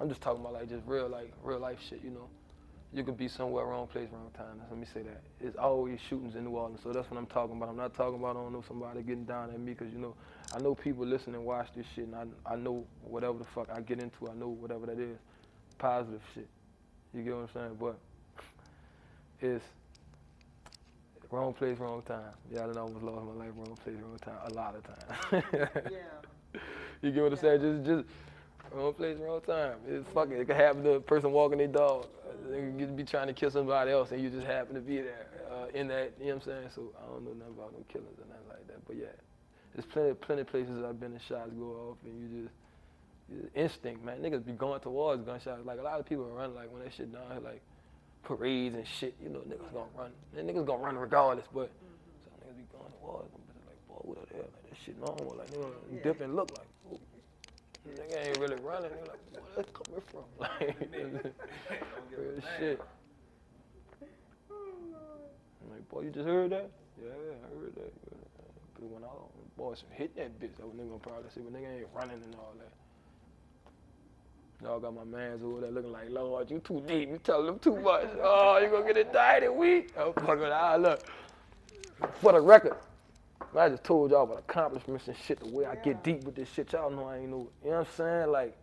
[SPEAKER 1] I'm just talking about like just real life shit, you know. You could be somewhere, wrong place, wrong time. Let me say that. It's always shootings in New Orleans, so that's what I'm talking about. I'm not talking about I don't know somebody getting down at me, because, you know, I know people listen and watch this shit, and I know whatever the fuck I get into, I know whatever that is, positive shit. You get what I'm saying? But it's wrong place, wrong time. Yeah, I done almost lost my life, wrong place, wrong time, a lot of times.
[SPEAKER 2] Yeah.
[SPEAKER 1] You get what I'm saying? Just wrong place, wrong time. It's fucking. It could happen to a person walking their dog. They could be trying to kill somebody else, and you just happen to be there in that. You know what I'm saying? So I don't know nothing about no killings or nothing like that. But yeah, there's plenty of places I've been and shots go off, and you just instinct, man. Niggas be going towards gunshots. Like a lot of people run like when that shit down here, like parades and shit. You know, niggas gonna run. And niggas gonna run regardless. But some niggas be going towards them. But like, boy, what the hell? Like that shit normal. Like niggas dip and look like. Ooh. Nigga ain't really running. You're like, where that coming from? Like, real shit. I'm like, boy, you just heard that? Yeah, I heard that. But when boys hit that bitch, that was nigga gonna probably say, but nigga ain't running and all that. Y'all got my mans over there looking like, Lord, you too deep. You telling them too much. Oh, you gonna get indicted, weak? Oh, fucking, look. For the record, I just told y'all about accomplishments and shit, the way I get deep with this shit. Y'all know I ain't know, you know what I'm saying? Like,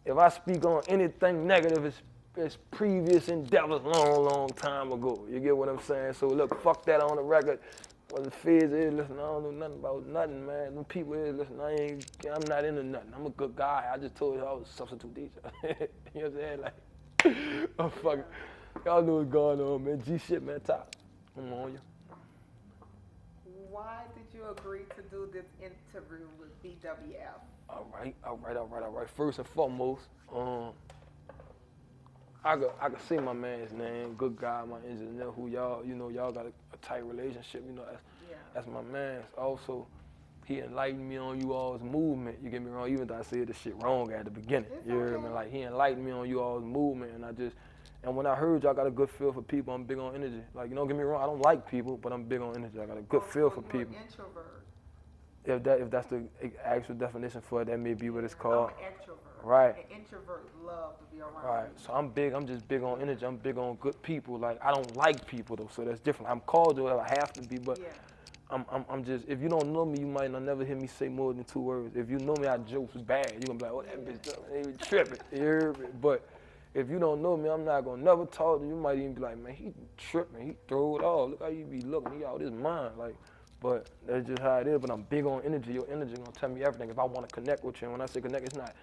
[SPEAKER 1] if I speak on anything negative, it's previous endeavors long time ago. You get what I'm saying? So look, fuck that on the record. What the feds is, listen, I don't know nothing about nothing, man. Them people is, listen, I'm not into nothing. I'm a good guy. I just told y'all I was a substitute teacher. You know what I'm saying? Like, I'm fucking, y'all know what's going on, man. G shit, man, top. I'm on you.
[SPEAKER 2] Why did you agree to do this interview with BWF?
[SPEAKER 1] All right. First and foremost, I could say my man's name, good guy, my engineer, who y'all, you know, y'all got a tight relationship, you know, that's my man's. Also, he enlightened me on you all's movement. You get me wrong, even though I said this shit wrong at the beginning. You hear me? Like, he enlightened me on you all's movement, and when I heard y'all got a good feel for people, I'm big on energy. Like, you don't get me wrong, I don't like people, but I'm big on energy. I got a good feel for people.
[SPEAKER 2] You're an introvert.
[SPEAKER 1] If that's the actual definition for it, that may be what it's called.
[SPEAKER 2] I'm an extrovert.
[SPEAKER 1] Right.
[SPEAKER 2] And introverts love to be around.
[SPEAKER 1] Right. So I'm just big on energy. I'm big on good people. Like, I don't like people though, so that's different. I'm cordial if I have to be, but I'm just, if you don't know me, you might not never hear me say more than 2 words. If you know me, I jokes bad. You're gonna be like, oh, that bitch, they tripping. You hear me? But if you don't know me, I'm not gonna never talk to you. You might even be like, man, he tripping. He throw it all. Look how you be looking. He out his mind. Like, but that's just how it is. But I'm big on energy. Your energy gonna tell me everything. If I want to connect with you, and when I say connect, it's not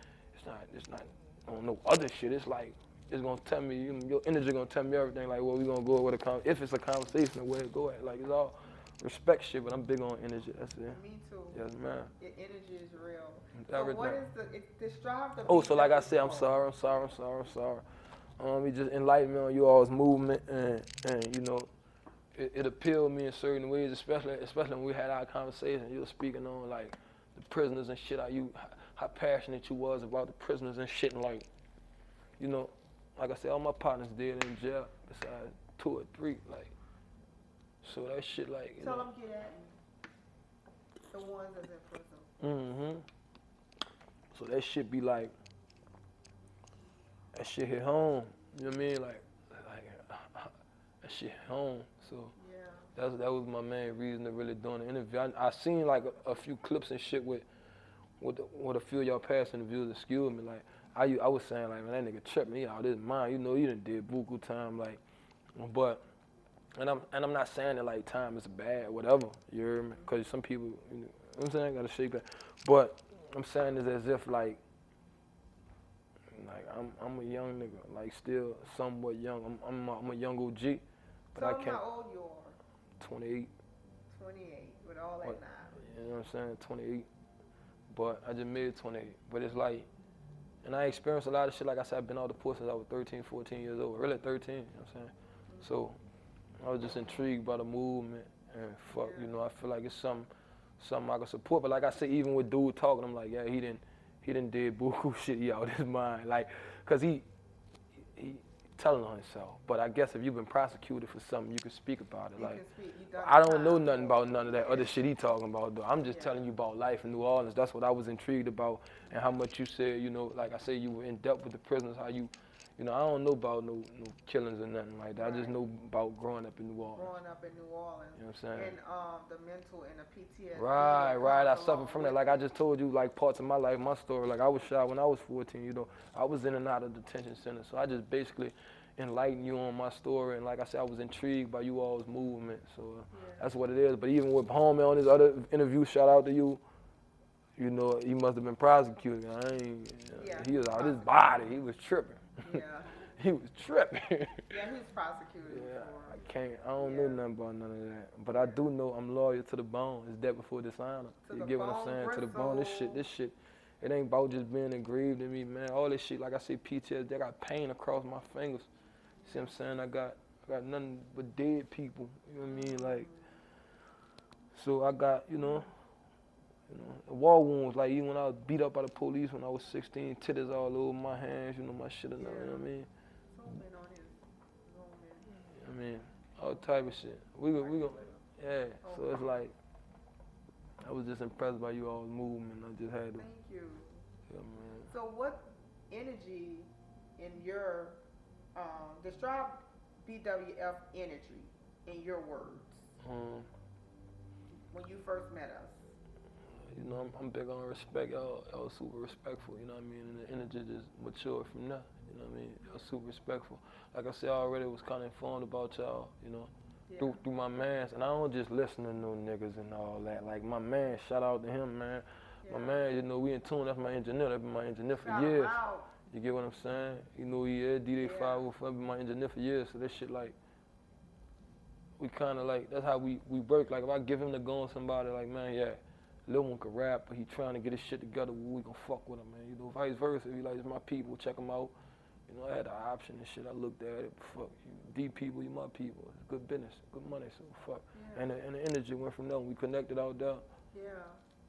[SPEAKER 1] on no other shit. It's like, it's gonna tell me, your energy gonna tell me everything. Like, well, we gonna go with if it's a conversation, the way it go at. Like, it's all respect shit, but I'm big on energy. That's it.
[SPEAKER 2] Me too.
[SPEAKER 1] Yes, ma'am.
[SPEAKER 2] Your energy is real.
[SPEAKER 1] Everything.
[SPEAKER 2] So what is describe the?
[SPEAKER 1] Oh, so like I said, I'm sorry. He just enlightened me on you all's movement, and you know, it appealed me in certain ways, especially when we had our conversation. You were speaking on like the prisoners and shit. How passionate you was about the prisoners and shit, and like, you know, like I said, all my partners dead in jail besides 2 or 3, like. So that shit, like, you
[SPEAKER 2] Tell
[SPEAKER 1] know.
[SPEAKER 2] them get at me. The ones that's in prison.
[SPEAKER 1] So that shit be like, that shit hit home. You know what I mean? Like that shit hit home. So that was my main reason to really doing the interview. I seen like a few clips and shit with a few of y'all past interviews. Excuse me, like I was saying like, man, that nigga tripping. He out his mind. You know, he done did buku time, like, but. And I'm not saying that like time is bad, whatever. You hear me? Because some people, you know what I'm saying, gotta shake that. But I'm saying it as if like I'm a young nigga, like still somewhat young. I'm a young OG, but
[SPEAKER 2] Tell
[SPEAKER 1] I
[SPEAKER 2] them
[SPEAKER 1] can't.
[SPEAKER 2] how old you are.
[SPEAKER 1] 28.
[SPEAKER 2] 28 with all that now.
[SPEAKER 1] You know what I'm saying? 28. But I just made 28. But it's like, and I experienced a lot of shit. Like I said, I've been out the pool since I was 13, 14 years old. Really 13. You know what I'm saying? So. I was just intrigued by the movement, and fuck, you know, I feel like it's something I can support. But like I said, even with dude talking, I'm like, yeah, he didn't did buku shit. He out his mind, like, cause he telling on himself. But I guess if you've been prosecuted for something, you can speak about it.
[SPEAKER 2] You
[SPEAKER 1] Like,
[SPEAKER 2] can speak. You done
[SPEAKER 1] I
[SPEAKER 2] the
[SPEAKER 1] don't know
[SPEAKER 2] time
[SPEAKER 1] nothing
[SPEAKER 2] for
[SPEAKER 1] about
[SPEAKER 2] it.
[SPEAKER 1] none of that other shit he talking about, though. I'm just telling you about life in New Orleans. That's what I was intrigued about, and how much you said, you know, like I said, you were in depth with the prisoners, how you know, I don't know about no killings or nothing like that. I just
[SPEAKER 2] Right.
[SPEAKER 1] know about growing up in New Orleans.
[SPEAKER 2] Growing up in New Orleans.
[SPEAKER 1] You know what I'm saying?
[SPEAKER 2] And the mental and the PTSD.
[SPEAKER 1] Right.
[SPEAKER 2] that
[SPEAKER 1] I
[SPEAKER 2] comes
[SPEAKER 1] suffered
[SPEAKER 2] along
[SPEAKER 1] from that.
[SPEAKER 2] with
[SPEAKER 1] Like I
[SPEAKER 2] it.
[SPEAKER 1] just told you, like parts of my life, my story. Like I was shot when I was 14. You know, I was in and out of detention centers. So I just basically enlightened you on my story. And like I said, I was intrigued by you all's movement. So that's what it is. But even with Homie on his other interview, shout out to you. You know, he must have been prosecuted. He was out his body. He was tripping.
[SPEAKER 2] Yeah.
[SPEAKER 1] He was tripping.
[SPEAKER 2] Yeah, he's prosecuted for.
[SPEAKER 1] I don't know nothing about none of that. But I do know I'm loyal to the bone. It's death before dishonor. You get what I'm saying? To the bone. This shit, it ain't about just being engraved in me, man. All this shit, like I say, PTSD, I got pain across my fingers. See what I'm saying? I got nothing but dead people. You know what I mean? Like, so I got, you know, war wounds. Like even when I was beat up by the police when I was 16, titties all over my hands, you know, my shit and all, you know what I mean?
[SPEAKER 2] On his moment.
[SPEAKER 1] I mean, all type of shit. We go, yeah. So it's like, I was just impressed by you all's movement. I just had to.
[SPEAKER 2] Thank you.
[SPEAKER 1] Yeah, man.
[SPEAKER 2] So what energy in your, describe BWF energy in your words when you first met us?
[SPEAKER 1] You know, I'm big on respect. Y'all super respectful, you know what I mean? And the energy just matured from there, you know what I mean? Y'all super respectful. Like I said, I already was kind of informed about y'all, you know, through my mans. And I don't just listen to no niggas and all that. Like my man, shout out to him, man. My man, you know, we in tune. That's my engineer. That's been my engineer for years. You get what I'm saying? You know, he is D-Day 504, been my engineer for years. So that shit, like, we kind of like, that's how we work. Like, if I give him the go on somebody, like, man, yeah, Lil one can rap, but he trying to get his shit together, we gonna fuck with him, man. You know, vice versa. He like, it's my people, check them out. You know, I had the option and shit. I looked at it, fuck you. D people, you my people. It's good business, good money, so fuck. And the energy went from there. We connected out there.
[SPEAKER 2] Yeah.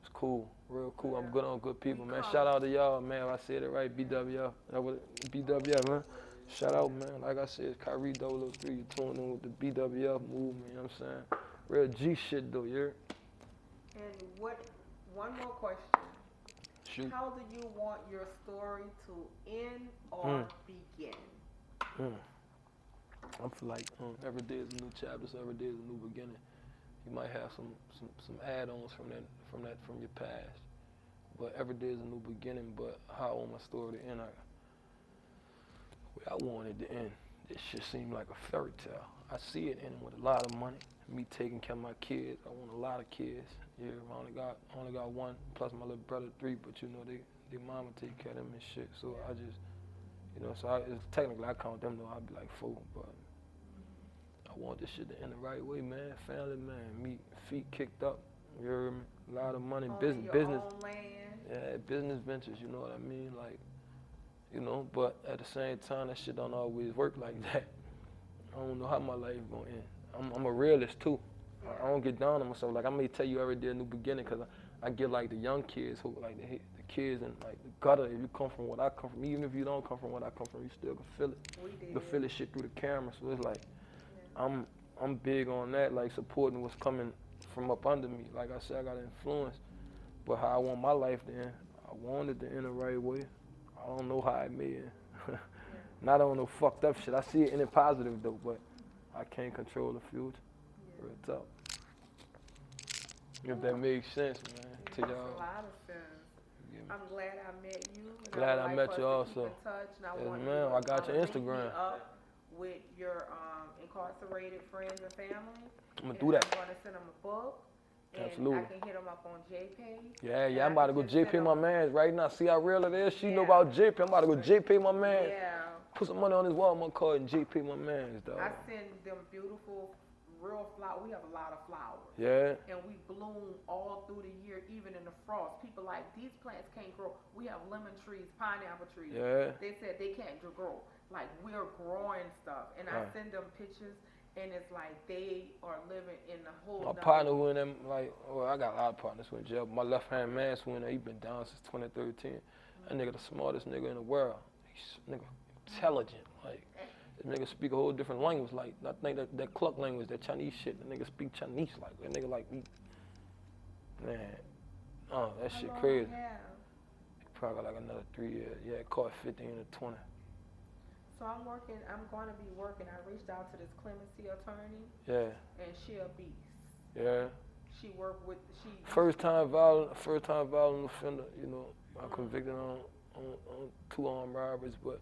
[SPEAKER 1] It's cool, real cool. I'm good on good people, man. Shout out to y'all, man. If I said it right, BWF. That was BWF, man. Shout out, man. Like I said, it's Kahree 003. You tuned in with the BWF movement, you know what I'm saying? Real G shit, though, you heard?
[SPEAKER 2] And one more question.
[SPEAKER 1] Shoot.
[SPEAKER 2] How do you want your story to end or begin?
[SPEAKER 1] I feel like every day is a new chapter, so every day is a new beginning. You might have some add-ons from your past, but every day is a new beginning. But how I want my story to end, I want it to end. This shit seemed like a fairy tale. I see it ending with a lot of money, me taking care of my kids. I want a lot of kids. Yeah, I only got one, plus my little brother 3, but you know, they mama take care of them and shit. So I just, you know, so technically I count them though, I'd be like 4, but I want this shit to end the right way, man. Family, man, me, feet kicked up, you heard me? A lot of money, business.
[SPEAKER 2] Own land.
[SPEAKER 1] Yeah, business ventures, you know what I mean? Like, you know, but at the same time, that shit don't always work like that. I don't know how my life gonna end. I'm a realist too. I don't get down on myself. Like I may tell you every day a new beginning, cause I get like the young kids who like the kids and like the gutter. If you come from what I come from, even if you don't come from what I come from, you still can feel it. You can feel this shit through the camera. So it's like I'm big on that, like supporting what's coming from up under me. Like I said, I got influence, but how I want my life to end, I want it to end the right way. I don't know how it may end. Not on no fucked up shit. I see it ending positive though, but I can't control the future. Real talk. If that makes sense, man, to y'all.
[SPEAKER 2] Makes a lot of sense. I'm glad I met you.
[SPEAKER 1] Glad I met you also.
[SPEAKER 2] Keep in touch, and I want
[SPEAKER 1] ma'am, I got your Instagram.
[SPEAKER 2] Up with your incarcerated friends and family.
[SPEAKER 1] I'm gonna do that.
[SPEAKER 2] I'm gonna send them a book. And
[SPEAKER 1] Absolutely.
[SPEAKER 2] I can hit them up on JPay.
[SPEAKER 1] Yeah, I'm about to go JPay my man right now. See how real it is? She know about JPay. I'm about to go JPay my man.
[SPEAKER 2] Yeah.
[SPEAKER 1] Put some money on his Walmart card and JPay my man, dog.
[SPEAKER 2] I send them beautiful, real flowers. We have a lot of flowers.
[SPEAKER 1] Yeah.
[SPEAKER 2] And we bloom all through the year, even in the frost. People like, these plants can't grow. We have lemon trees, pineapple trees.
[SPEAKER 1] Yeah.
[SPEAKER 2] They said they can't grow. Like, we're growing stuff. And I send them pictures, and it's like they are living in the whole.
[SPEAKER 1] My partner who in them, like, well, I got a lot of partners who in jail. My left hand man who in there, he been down since 2013. That nigga the smartest nigga in the world. He's nigga intelligent. Like, this nigga speak a whole different language. Like, I think that cluck language, that Chinese shit. The nigga speak Chinese like that nigga like me. Man, that shit crazy. Probably got like another 3 years. Yeah, caught 15 to 20.
[SPEAKER 2] So I'm going to be working. I reached out to this clemency attorney.
[SPEAKER 1] Yeah.
[SPEAKER 2] And she a beast.
[SPEAKER 1] Yeah.
[SPEAKER 2] She worked with,
[SPEAKER 1] First time violent offender, you know, I convicted on 2 armed robberies, but,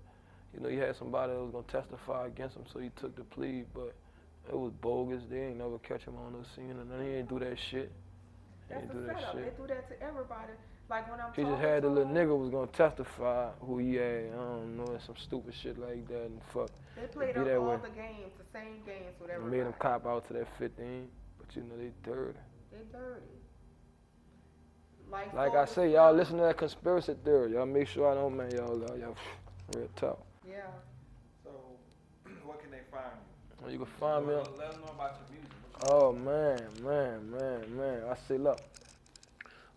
[SPEAKER 1] you know, he had somebody that was going to testify against him, so he took the plea, but it was bogus. They ain't never catch him on the scene, and then he ain't do that shit.
[SPEAKER 2] That's the setup. They do that to everybody. Like when I'm
[SPEAKER 1] he just had the little nigga was gonna testify who he had, I don't know, some stupid shit like that, and fuck.
[SPEAKER 2] They played up all the games, the same games with everybody.
[SPEAKER 1] Made him cop out to that 15, but you know they dirty.
[SPEAKER 2] They dirty.
[SPEAKER 1] Like I say, y'all listen to that conspiracy theory. Y'all make sure I don't, man, y'all real tough.
[SPEAKER 2] Yeah.
[SPEAKER 3] So, what can they find you?
[SPEAKER 1] Well, you can find me.
[SPEAKER 3] Let them know about your music.
[SPEAKER 1] Oh man. I say, look.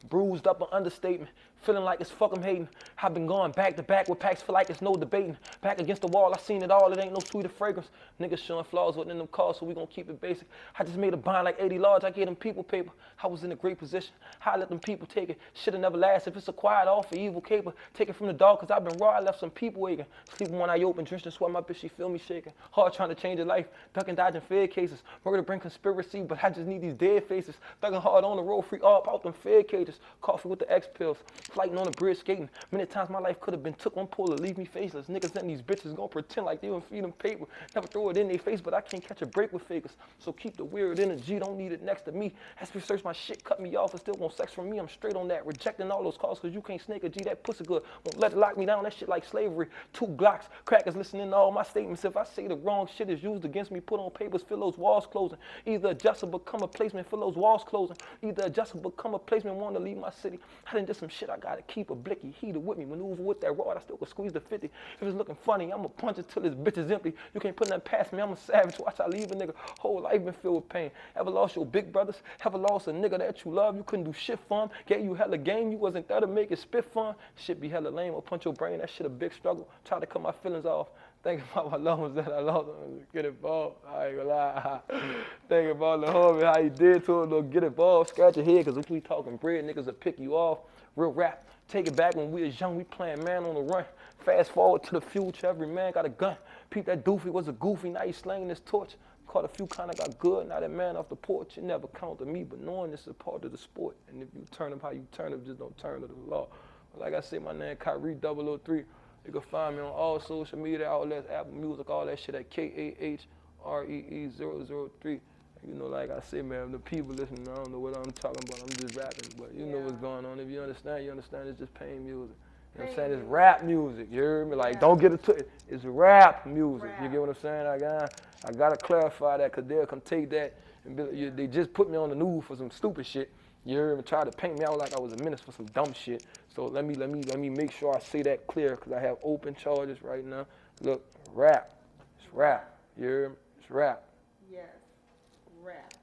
[SPEAKER 1] Bruised up an understatement, feeling like it's fuck 'em hating. I've been going back to back with packs, feel like it's no debating. Back against the wall, I seen it all, it ain't no sweeter fragrance. Niggas showing flaws within them cars, so we gon' keep it basic. I just made a bond like 80 large, I gave them people paper. I was in a great position, I let them people take it. Should've never lasted, if it's a quiet off for evil caper. Take it from the dog, cause I've been raw, I left some people waiting. Sleeping one eye open, drenched in sweat, my bitch, she feel me shaking. Hard trying to change her life, ducking, dodging fear cases. Murder bring conspiracy, but I just need these dead faces. Thugging hard on the road, free up out them fear cages. Coffee with the X pills, flighting on the bridge skating. Many times my life could have been took one pull to leave me faceless. Niggas and these bitches gon' pretend like they don't feed them paper. Never throw it in their face, but I can't catch a break with fakers. So keep the weird energy, don't need it next to me. Has to research my shit, cut me off, and still want sex from me. I'm straight on that, rejecting all those calls, cause you can't snake a G, that pussy good. Won't let it lock me down, that shit like slavery. 2 Glocks, crackers listening to all my statements. If I say the wrong shit is used against me, put on papers, fill those walls closing. Either adjust or become a placement, fill those walls closing. Either adjust or become a placement, want to leave my city. I done did some shit, I gotta keep a blicky heater with me. Maneuver with that rod, I still can squeeze the 50. If it's looking funny, I'ma punch it till this bitch is empty. You can't put nothing past me, I'm a savage. Watch I leave a nigga, whole life been filled with pain. Ever lost your big brothers? Ever lost a nigga that you love? You couldn't do shit for him. Gave you hella game, you wasn't there to make it spit fun. Shit be hella lame, or punch your brain, that shit a big struggle. Try to cut my feelings off. Think about my loved ones that I lost, get involved. I ain't gonna lie. Think about the homie, how you did to him, don't get involved. Scratch your head, cause if we talking bread, niggas will pick you off. Real rap, take it back when we was young, we playing man on the run. Fast forward to the future, every man got a gun. Pete that doofy was a goofy, now he's slinging his torch. Caught a few kinda got good, now that man off the porch. It never counted me, but knowing this is part of the sport. And if you turn him how you turn him, just don't turn to the law. But like I said, my name Kahree 003. You can find me on all social media outlets, Apple Music, all that shit at KAHREE003. You know, like I say, man, the people listening, I don't know what I'm talking about. I'm just rapping, but you know what's going on. If you understand, you understand. It's just pain music. You know what I'm saying? It's rap music. You hear me? Like, don't get it to it. It's rap music. You get what I'm saying? I gotta clarify that, cause they'll come take that and be, they just put me on the news for some stupid shit. You hear me? Try to paint me out like I was a menace for some dumb shit. So let me make sure I say that clear, cause I have open charges right now. Look, rap. It's rap. You hear me? It's rap.
[SPEAKER 2] Yes, rap.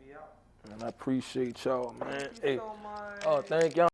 [SPEAKER 3] We out.
[SPEAKER 1] And I appreciate y'all, man.
[SPEAKER 2] Thank you so much.
[SPEAKER 1] Oh, thank y'all.